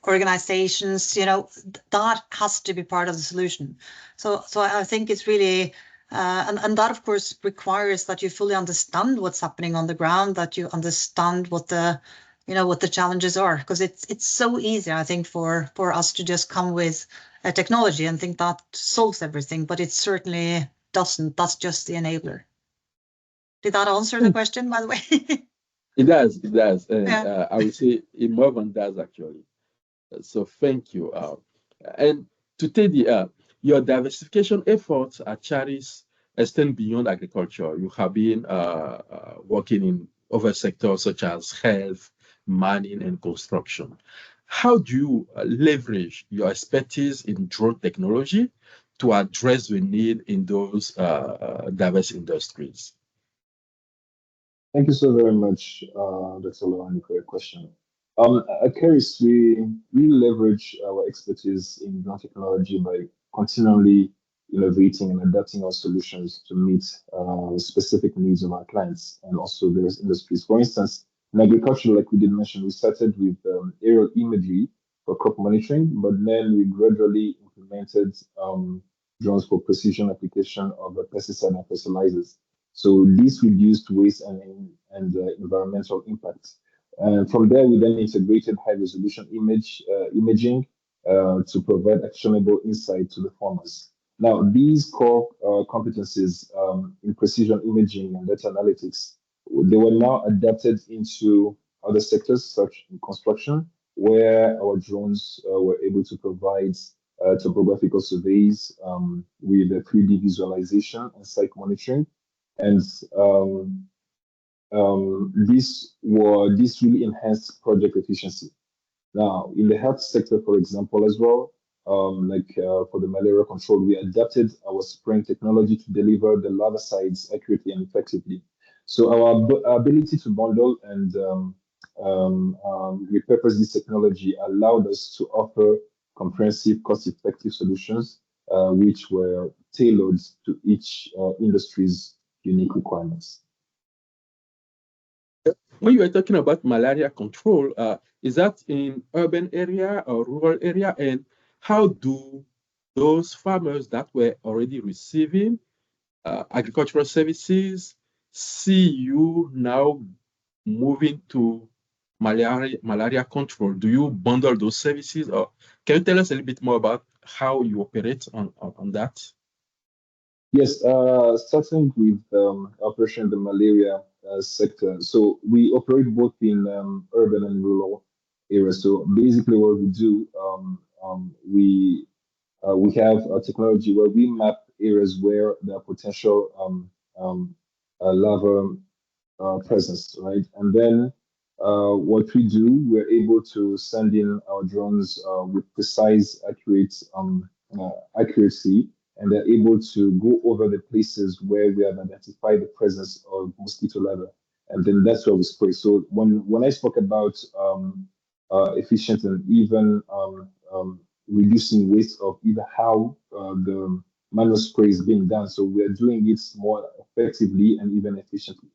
organizations. That has to be part of the solution. So I think it's really, and that of course requires that you fully understand what's happening on the ground, that you understand what the what the challenges are, because it's so easy, I think, for us to just come with a technology and think that solves everything, but it certainly doesn't. That's just the enabler. Did that answer the question, by the way? It does, and Yeah. I would say it more than does actually. So thank you. And to Teddy, your diversification efforts at Charis extend beyond agriculture. You have been working in other sectors such as health, mining, and construction. How do you leverage your expertise in drone technology to address the need in those diverse industries? Thank you so very much, Dr. Lawani, for your question. At Keris, we leverage our expertise in drone technology by continually innovating and adapting our solutions to meet specific needs of our clients and also various industries. For instance, in agriculture, like we did mention, we started with aerial imagery for crop monitoring, but then we gradually implemented drones for precision application of pesticide and fertilizers. So this reduced waste and environmental impact. From there, we then integrated high-resolution imaging to provide actionable insight to the farmers. Now, these core competencies in precision imaging and data analytics, they were now adapted into other sectors, such as construction, where our drones were able to provide topographical surveys with 3D visualization and site monitoring. And this really enhanced project efficiency. Now, in the health sector, for example, as well, for the malaria control, we adapted our spraying technology to deliver the larvicides accurately and effectively. So our ability to bundle and repurpose this technology allowed us to offer comprehensive, cost-effective solutions, which were tailored to each industry's unique requirements. When you are talking about malaria control, is that in urban area or rural area? And how do those farmers that were already receiving agricultural services see you now moving to malaria control? Do you bundle those services, or can you tell us a little bit more about how you operate on that? Yes, starting with operation in the malaria sector. So we operate both in urban and rural areas. So basically, what we do, we have a technology where we map areas where there are potential larva presence, right? And then what we do, we're able to send in our drones with precise, accurate accuracy, and they're able to go over the places where we have identified the presence of mosquito larvae, and then that's where we spray. So when I spoke about efficient and even reducing waste of either how the manual spray is being done, so we are doing it more effectively and even efficiently.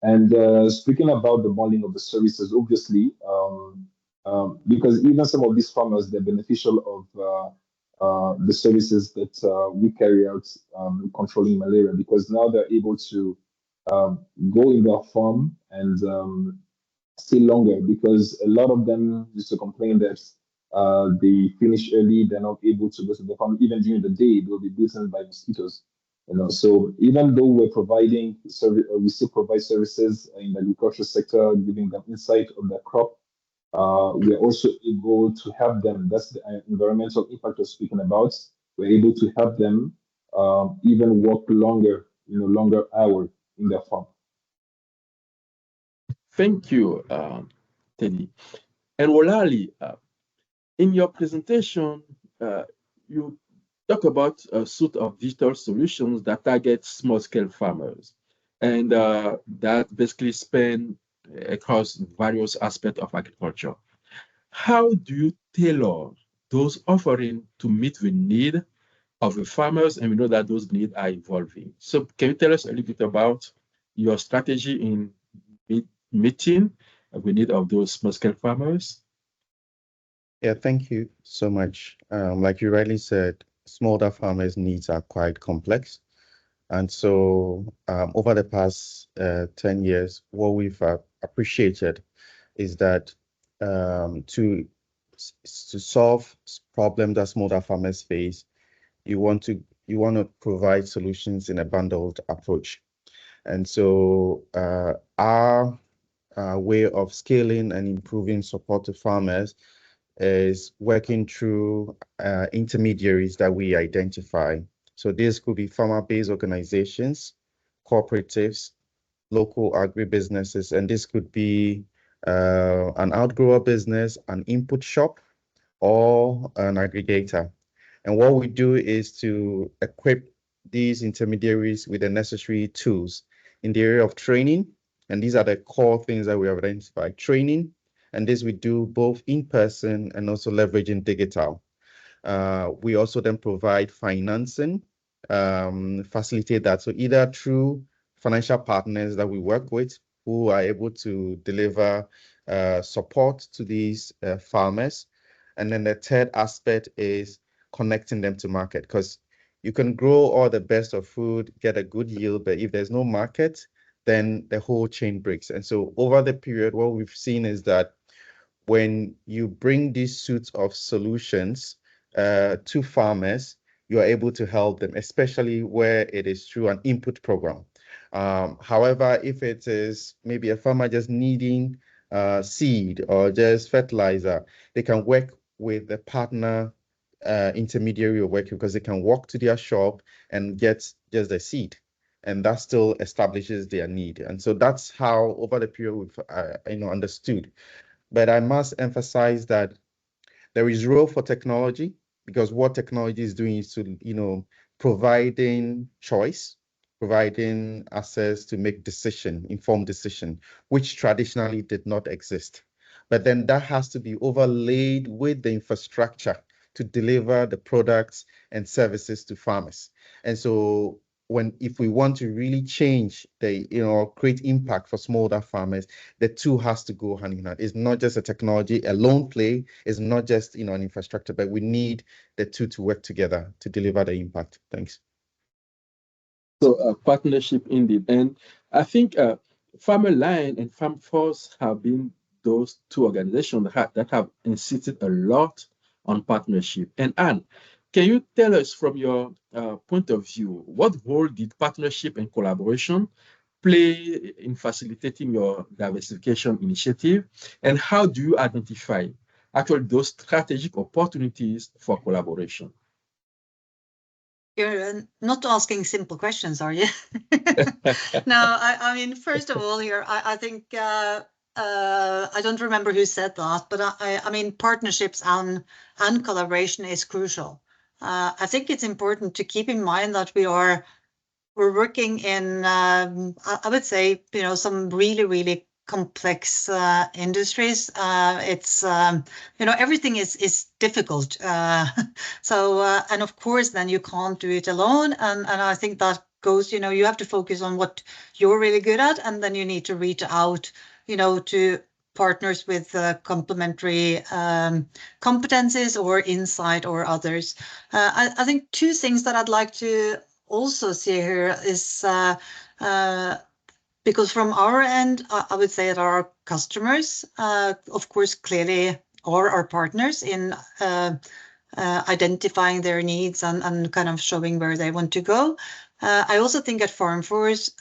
And speaking about the bundling of the services, obviously, because even some of these farmers, they're beneficial of the services that we carry out controlling malaria, because now they're able to go in their farm and stay longer, because a lot of them used to complain that they finish early, they're not able to go to the farm. Even during the day, they'll be bitten by mosquitoes. So even though we're providing service, we still provide services in the agricultural sector, giving them insight on their crop. We are also able to help them. That's the environmental impact we're speaking about. We're able to help them even work longer, longer hours in their farm. Thank you, Teddy. And Wolali, in your presentation, you talk about a suite of digital solutions that target small-scale farmers, and that basically span across various aspects of agriculture. How do you tailor those offerings to meet the need of the farmers? And we know that those needs are evolving. So can you tell us a little bit about your strategy in meeting the need of those small-scale farmers? Yeah, thank you so much. Like you rightly said, smallholder farmers' needs are quite complex. And so over the past 10 years, what we've appreciated is that to solve problems that smallholder farmers face, you want to provide solutions in a bundled approach. And so our way of scaling and improving support to farmers is working through intermediaries that we identify. So this could be farmer-based organizations, cooperatives, local agribusinesses, and this could be an outgrower business, an input shop, or an aggregator. And what we do is to equip these intermediaries with the necessary tools in the area of training. And these are the core things that we have identified: training, and this we do both in person and also leveraging digital. We also then provide financing, facilitate that. So either through financial partners that we work with who are able to deliver support to these farmers. And then the third aspect is connecting them to market, because you can grow all the best of food, get a good yield, but if there's no market, then the whole chain breaks. And so over the period, what we've seen is that when you bring these suites of solutions to farmers, you are able to help them, especially where it is through an input program. However, if it is maybe a farmer just needing seed or just fertilizer, they can work with the partner intermediary or working, because they can walk to their shop and get just the seed, and that still establishes their need. And so that's how over the period we've understood. But I must emphasize that there is role for technology, because what technology is doing is to, providing choice, providing access to make informed decision, which traditionally did not exist. But then that has to be overlaid with the infrastructure to deliver the products and services to farmers. And so if we want to really change create impact for smallholder farmers, the two has to go hand in hand. It's not just a technology alone play, it's not just an infrastructure, but we need the two to work together to deliver the impact. Thanks. So a partnership indeed. And I think Farmer Line and Farm Force have been those two organizations that have insisted a lot on partnership. And Anne, can you tell us from your point of view, what role did partnership and collaboration play in facilitating your diversification initiative? And how do you identify actually those strategic opportunities for collaboration? You're not asking simple questions, are you? No, I mean, first of all here, I think, I don't remember who said that, but I mean, partnerships and collaboration is crucial. I think it's important to keep in mind that we're working in, I would say, some really, really complex industries. It's everything is difficult. And of course, then you can't do it alone. And I think that goes, you have to focus on what you're really good at, and then you need to reach out, to partners with complementary competencies or insight or others. I think two things that I'd like to also see here is because from our end, I would say that our customers, of course, clearly are our partners in identifying their needs and kind of showing where they want to go. I also think at Farm Force,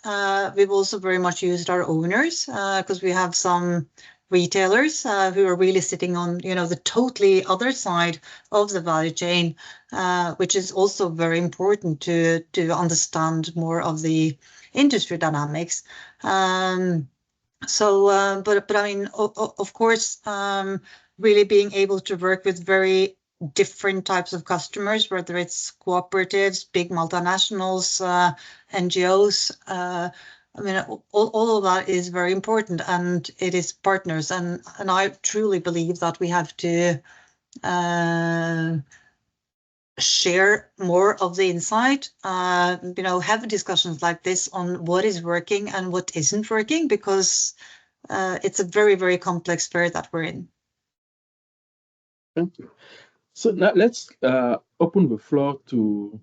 we've also very much used our owners, because we have some retailers who are really sitting on, the totally other side of the value chain, which is also very important to understand more of the industry dynamics. But I mean, of course, really being able to work with very different types of customers, whether it's cooperatives, big multinationals, NGOs, I mean, all of that is very important, and it is partners. And I truly believe that we have to share more of the insight, have discussions like this on what is working and what isn't working, because it's a very, very complex sphere that we're in. Thank you. So now let's open the floor to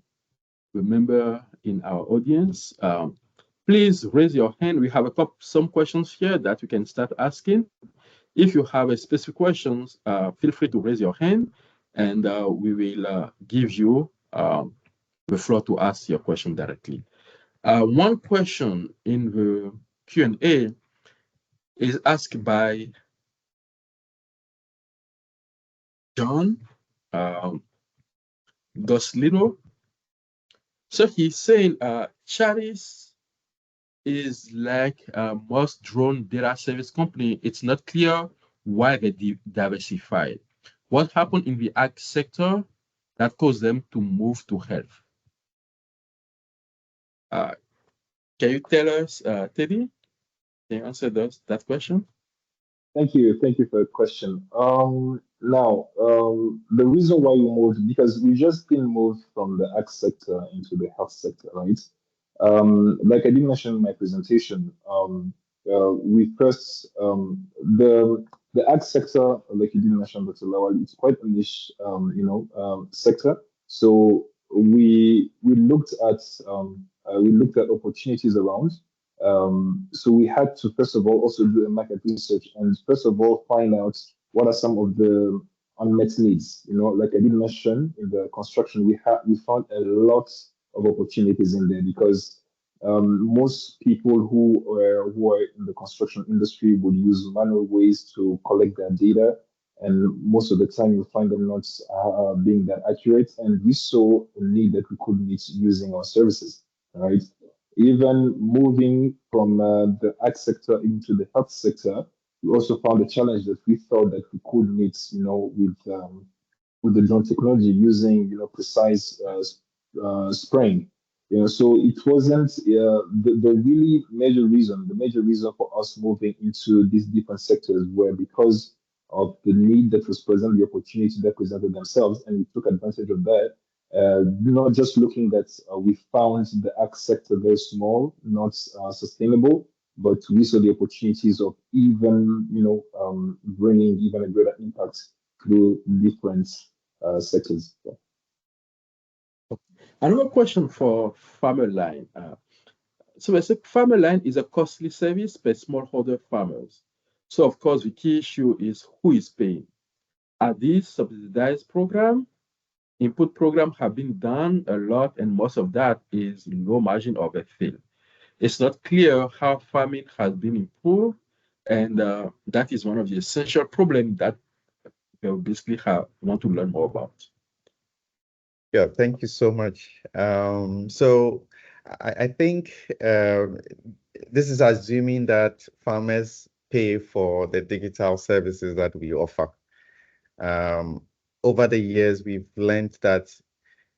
the member in our audience. Please raise your hand. We have some questions here that you can start asking. If you have a specific questions, feel free to raise your hand, and we will give you the floor to ask your question directly. One question in the Q&A is asked by John Goslino. So he's saying, Charis is like most drone data service company. It's not clear why they diversified. What happened in the ag sector that caused them to move to health? Can you tell us, Teddy? Can you answer that question? Thank you. Thank you for the question. The reason why we moved, because we just didn't move from the ag sector into the health sector, right? Like I did mention in my presentation, we first the ag sector, like you did mention, Dr. Lawal, it's quite a niche, sector. So we looked at opportunities around. So we had to first of all also do a market research and first of all find out what are some of the unmet needs. Like I did mention in the construction, we found a lot of opportunities in there because most people who are in the construction industry would use manual ways to collect their data, and most of the time you find them not being that accurate. And we saw a need that we could meet using our services. Right. Even moving from the ag sector into the health sector, we also found a challenge that we thought that we could meet, with the drone technology using, precise spraying. So it wasn't the really major reason. The major reason for us moving into these different sectors were because of the need that was present, the opportunity that presented themselves, and we took advantage of that. Not just looking that we found the ag sector very small, not sustainable, but we saw the opportunities of even, bringing even a greater impact through different sectors. Yeah. Another question for Farmer Line. So I said Farmer Line is a costly service by smallholder farmers. So of course the key issue is who is paying. Are these subsidized programs? Input programs have been done a lot, and most of that is low margin or a fail. It's not clear how farming has been improved, and that is one of the essential problems that we basically want to learn more about. Yeah, thank you so much. So I think this is assuming that farmers pay for the digital services that we offer. Over the years, we've learned that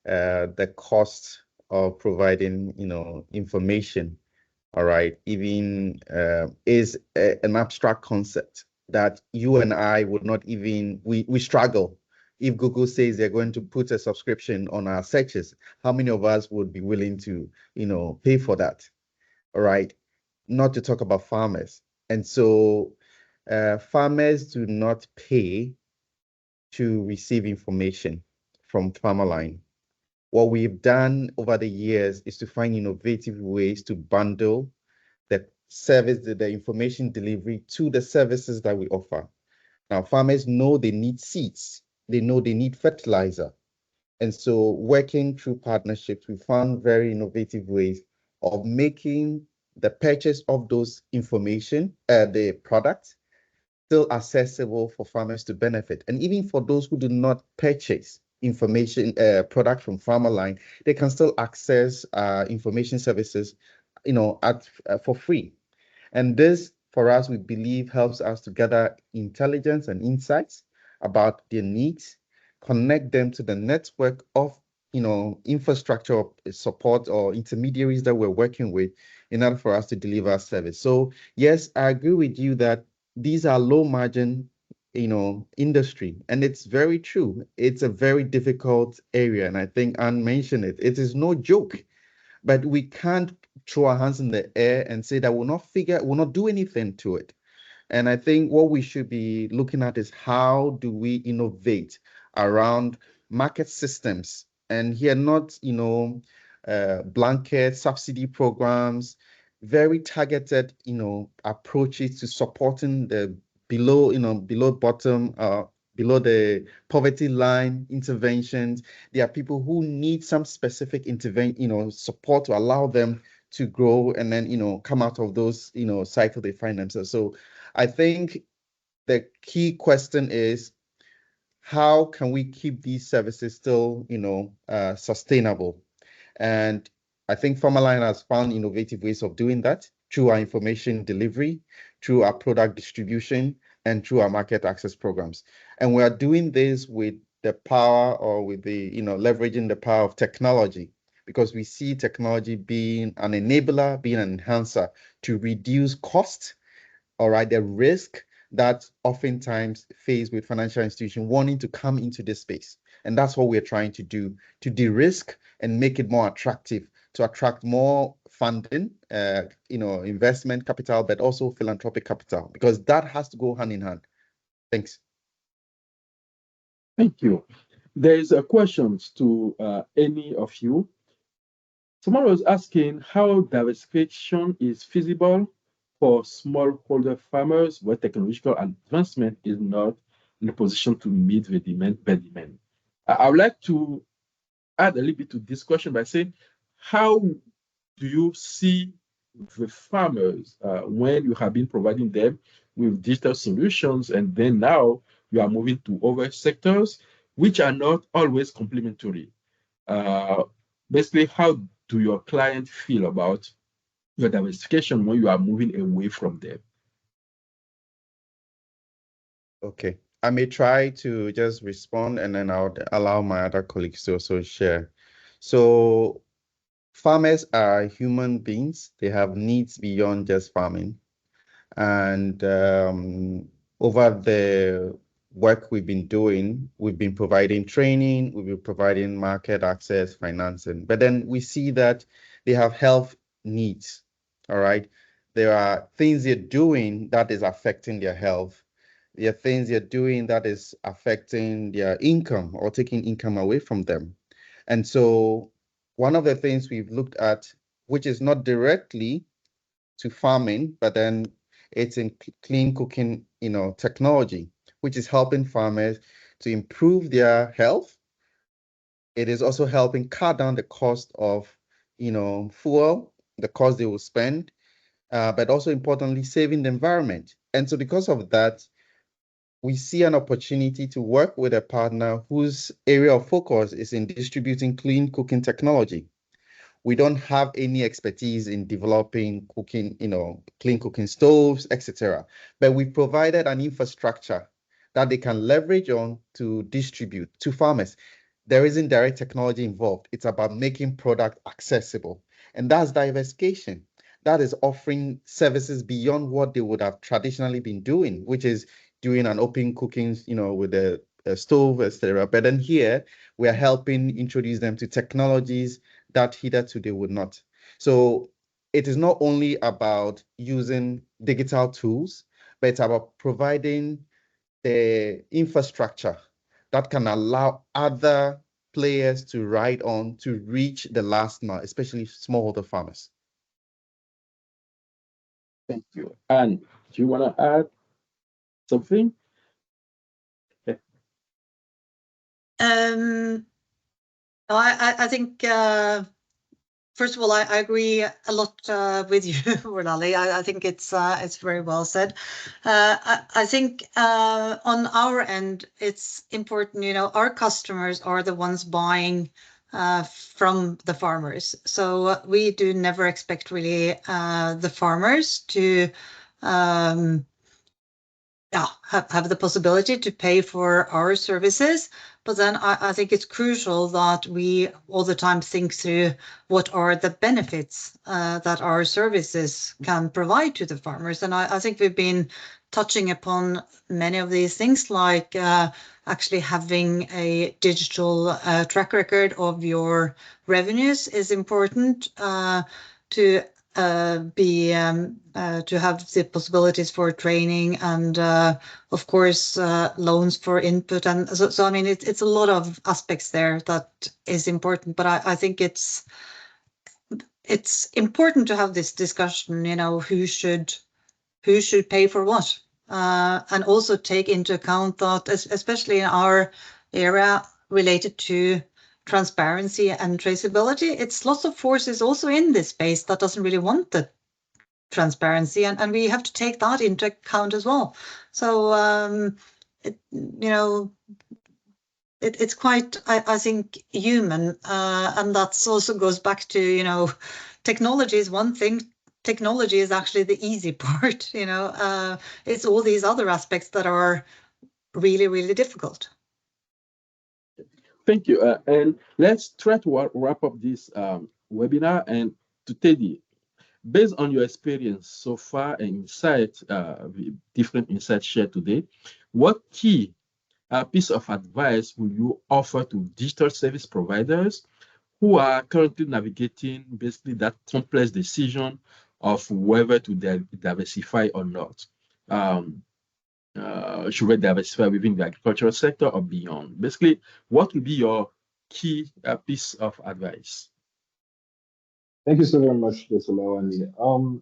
the cost of providing, information, all right, even is an abstract concept that you and I would not even, we struggle. If Google says they're going to put a subscription on our searches, how many of us would be willing to, pay for that? All right. Not to talk about farmers. And so farmers do not pay to receive information from Farmerline. What we've done over the years is to find innovative ways to bundle the service, the information delivery to the services that we offer. Now, farmers know they need seeds. They know they need fertilizer. And so working through partnerships, we found very innovative ways of making the purchase of those information, the products, still accessible for farmers to benefit. And even for those who do not purchase information product from Farmerline, they can still access information services, for free. And this, for us, we believe helps us to gather intelligence and insights about their needs, connect them to the network of, infrastructure support or intermediaries that we're working with in order for us to deliver service. So yes, I agree with you that these are low margin, industry, and it's very true. It's a very difficult area, and I think Anne mentioned it. It is no joke. But we can't throw our hands in the air and say that we'll not do anything to it. And I think what we should be looking at is how do we innovate around market systems, and here not, blanket subsidy programs, very targeted, approaches to supporting the below, below bottom, below the poverty line interventions. There are people who need some specific support to allow them to grow and then, come out of those, cycle they find themselves. So I think the key question is, how can we keep these services still, sustainable? And I think Farmerline has found innovative ways of doing that through our information delivery, through our product distribution, and through our market access programs. And we are doing this with the power, or with the, leveraging the power of technology, because we see technology being an enabler, being an enhancer to reduce cost, all right, the risk that oftentimes faced with financial institutions wanting to come into this space. And that's what we're trying to do, to de-risk and make it more attractive, to attract more funding, investment capital, but also philanthropic capital, because that has to go hand in hand. Thanks. Thank you. There is a question to any of you. Someone was asking how diversification is feasible for smallholder farmers where technological advancement is not in a position to meet the demand. I would like to add a little bit to this question by saying, how do you see the farmers when you have been providing them with digital solutions, and then now you are moving to other sectors which are not always complementary? Basically, how do your clients feel about your diversification when you are moving away from them? Okay, I may try to just respond, and then I'll allow my other colleagues to also share. So farmers are human beings. They have needs beyond just farming. And over the work we've been doing, we've been providing training, we've been providing market access, financing, but then we see that they have health needs, all right? There are things they're doing that is affecting their health. There are things they're doing that is affecting their income or taking income away from them. And so one of the things we've looked at, which is not directly to farming, but then it's in clean cooking, technology, which is helping farmers to improve their health. It is also helping cut down the cost of, fuel, the cost they will spend, but also importantly, saving the environment. And so because of that, we see an opportunity to work with a partner whose area of focus is in distributing clean cooking technology. We don't have any expertise in developing cooking, clean cooking stoves, etc. But we provided an infrastructure that they can leverage on to distribute to farmers. There isn't direct technology involved. It's about making product accessible. And that's diversification. That is offering services beyond what they would have traditionally been doing, which is doing an open cooking, with a stove, etc. But then here, we are helping introduce them to technologies that hitherto they would not. So it is not only about using digital tools, but it's about providing the infrastructure that can allow other players to ride on to reach the last mile, especially smallholder farmers. Thank you. And do you want to add something? I think, first of all, I agree a lot with you, Ronali. I think it's very well said. I think on our end, it's important, our customers are the ones buying from the farmers. So we do never expect really the farmers to have the possibility to pay for our services. But then I think it's crucial that we all the time think through what are the benefits that our services can provide to the farmers. And I think we've been touching upon many of these things, like actually having a digital track record of your revenues is important to have the possibilities for training and of course loans for input, and so I mean it's a lot of aspects there that is important. But I think it's important to have this discussion, who should pay for what, and also take into account that, especially in our area related to transparency and traceability, it's lots of forces also in this space that doesn't really want the transparency, and we have to take that into account as well. So it's quite, I think, human, and that's also goes back to, technology is one thing. Technology is actually the easy part. It's all these other aspects that are really, really difficult. Thank you. And let's try to wrap up this webinar. And to Teddy, based on your experience so far and insights, different insights shared today, what key piece of advice will you offer to digital service providers who are currently navigating basically that complex decision of whether to diversify or not? Should we diversify within the agricultural sector or beyond? Basically, what would be your key piece of advice? Thank you so very much, Dr. Lawani.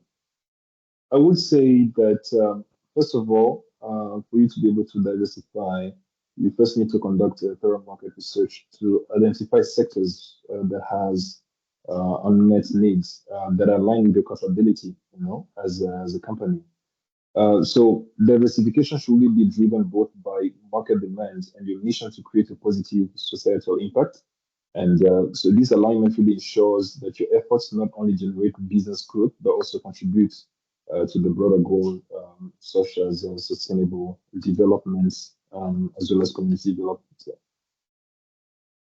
I would say that, first of all, for you to be able to diversify, you first need to conduct a thorough market research to identify sectors that has unmet needs that align with your capability, as a company. So diversification should really be driven both by market demands and your mission to create a positive societal impact. And so this alignment really ensures that your efforts not only generate business growth, but also contribute to the broader goal, such as sustainable development, as well as community development.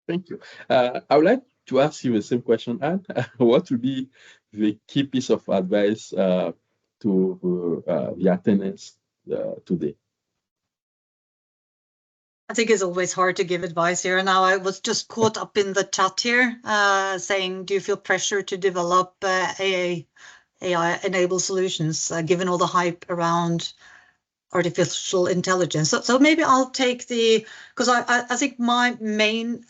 Thank you. I would like to ask you the same question, Anne. What would be the key piece of advice to the attendants today? I think it's always hard to give advice here. Now, I was just caught up in the chat here saying, do you feel pressure to develop AI-enabled solutions, given all the hype around artificial intelligence? So maybe I'll take because I think my main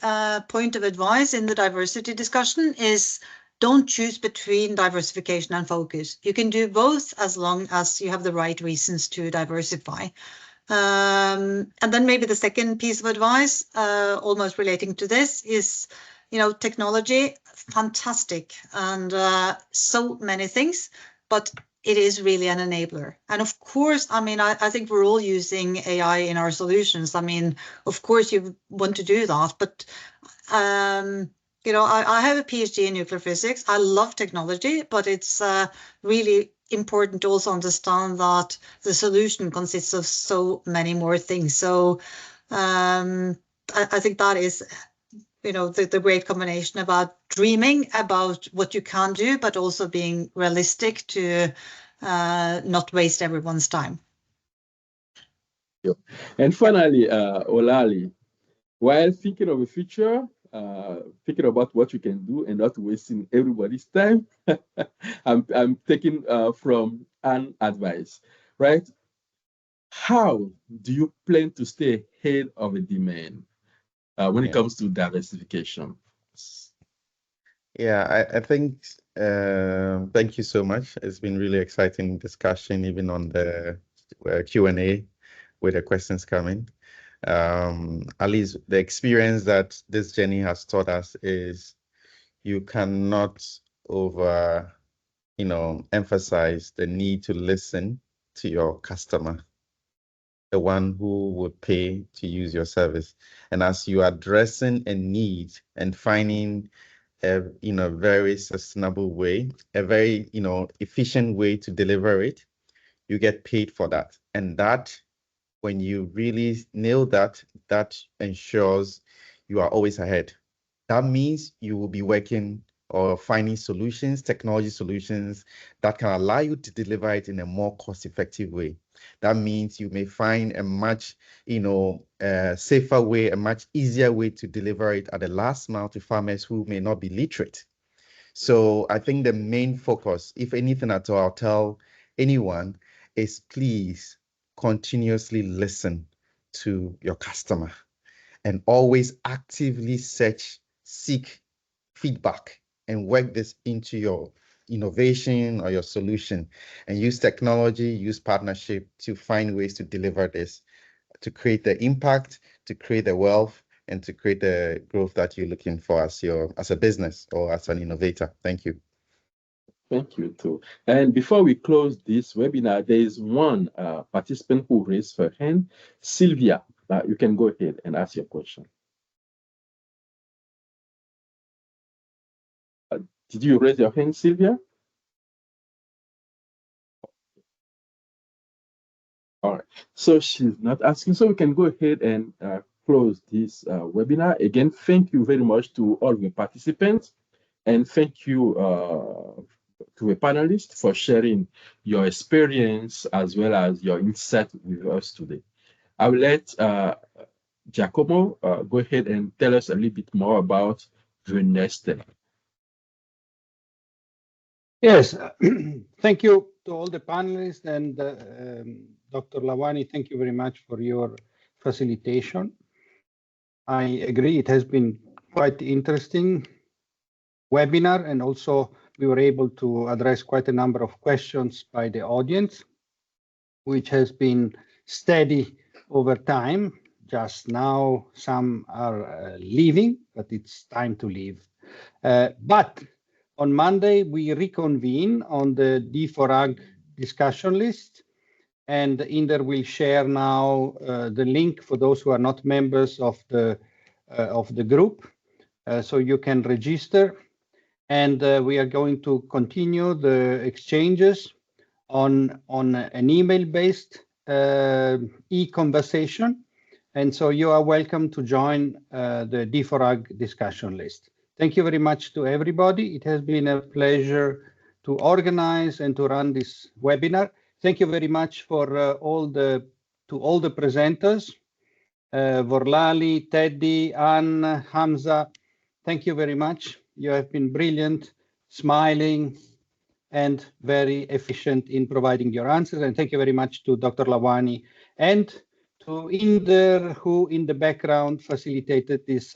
point of advice in the diversity discussion is don't choose between diversification and focus. You can do both as long as you have the right reasons to diversify. And then maybe the second piece of advice, almost relating to this, is, technology, fantastic, and so many things, but it is really an enabler. And of course, I think we're all using AI in our solutions. Of course you want to do that, but I have a PhD in nuclear physics. I love technology, but it's really important to also understand that the solution consists of so many more things. So I think that is, the great combination about dreaming about what you can do, but also being realistic to not waste everyone's time. And finally, Olali, while thinking of the future, thinking about what you can do and not wasting everybody's time, I'm taking from an advice, right? How do you plan to stay ahead of the demand when it comes to diversification? Yeah, I think, thank you so much. It's been really exciting discussion, even on the Q&A with the questions coming. At least the experience that this journey has taught us is you cannot emphasize the need to listen to your customer, the one who would pay to use your service. And as you are addressing a need and finding a very sustainable way, a very efficient way to deliver it, you get paid for that. And that, when you really nail that, that ensures you are always ahead. That means you will be working or finding solutions, technology solutions that can allow you to deliver it in a more cost-effective way. That means you may find a much, safer way, a much easier way to deliver it at the last mile to farmers who may not be literate. So I think the main focus, if anything at all, I'll tell anyone, is please continuously listen to your customer and always actively seek feedback and work this into your innovation or your solution, and use technology, use partnership to find ways to deliver this, to create the impact, to create the wealth, and to create the growth that you're looking for as a business or as an innovator. Thank you. Thank you too. And before we close this webinar, there is one participant who raised her hand. Sylvia, you can go ahead and ask your question. Did you raise your hand, Sylvia? All right, so she's not asking, so we can go ahead and close this webinar. Again, thank you very much to all the participants, and thank you to the panelists for sharing your experience as well as your insight with us today. I will let Giacomo go ahead and tell us a little bit more about the next step. Yes, thank you to all the panelists, and Dr. Lawani, thank you very much for your facilitation. I agree, it has been quite interesting webinar, and also we were able to address quite a number of questions by the audience, which has been steady over time. Just now, some are leaving, but it's time to leave. But on Monday, we reconvene on the D4AG discussion list, and Inder will share now the link for those who are not members of the group, so you can register. And we are going to continue the exchanges on an email-based e-conversation. And so you are welcome to join the D4AG discussion list. Thank you very much to everybody. It has been a pleasure to organize and to run this webinar. Thank you very much for all the presenters, Vorlali, Teddy, Anne, Hamza. Thank you very much. You have been brilliant, smiling, and very efficient in providing your answers. And thank you very much to Dr. Lawani and to Inder, who in the background facilitated this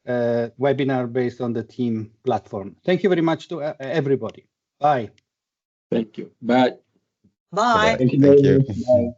webinar based on the team platform. Thank you very much to everybody. Bye. Thank you. Bye. Bye. Thank you very much. Bye.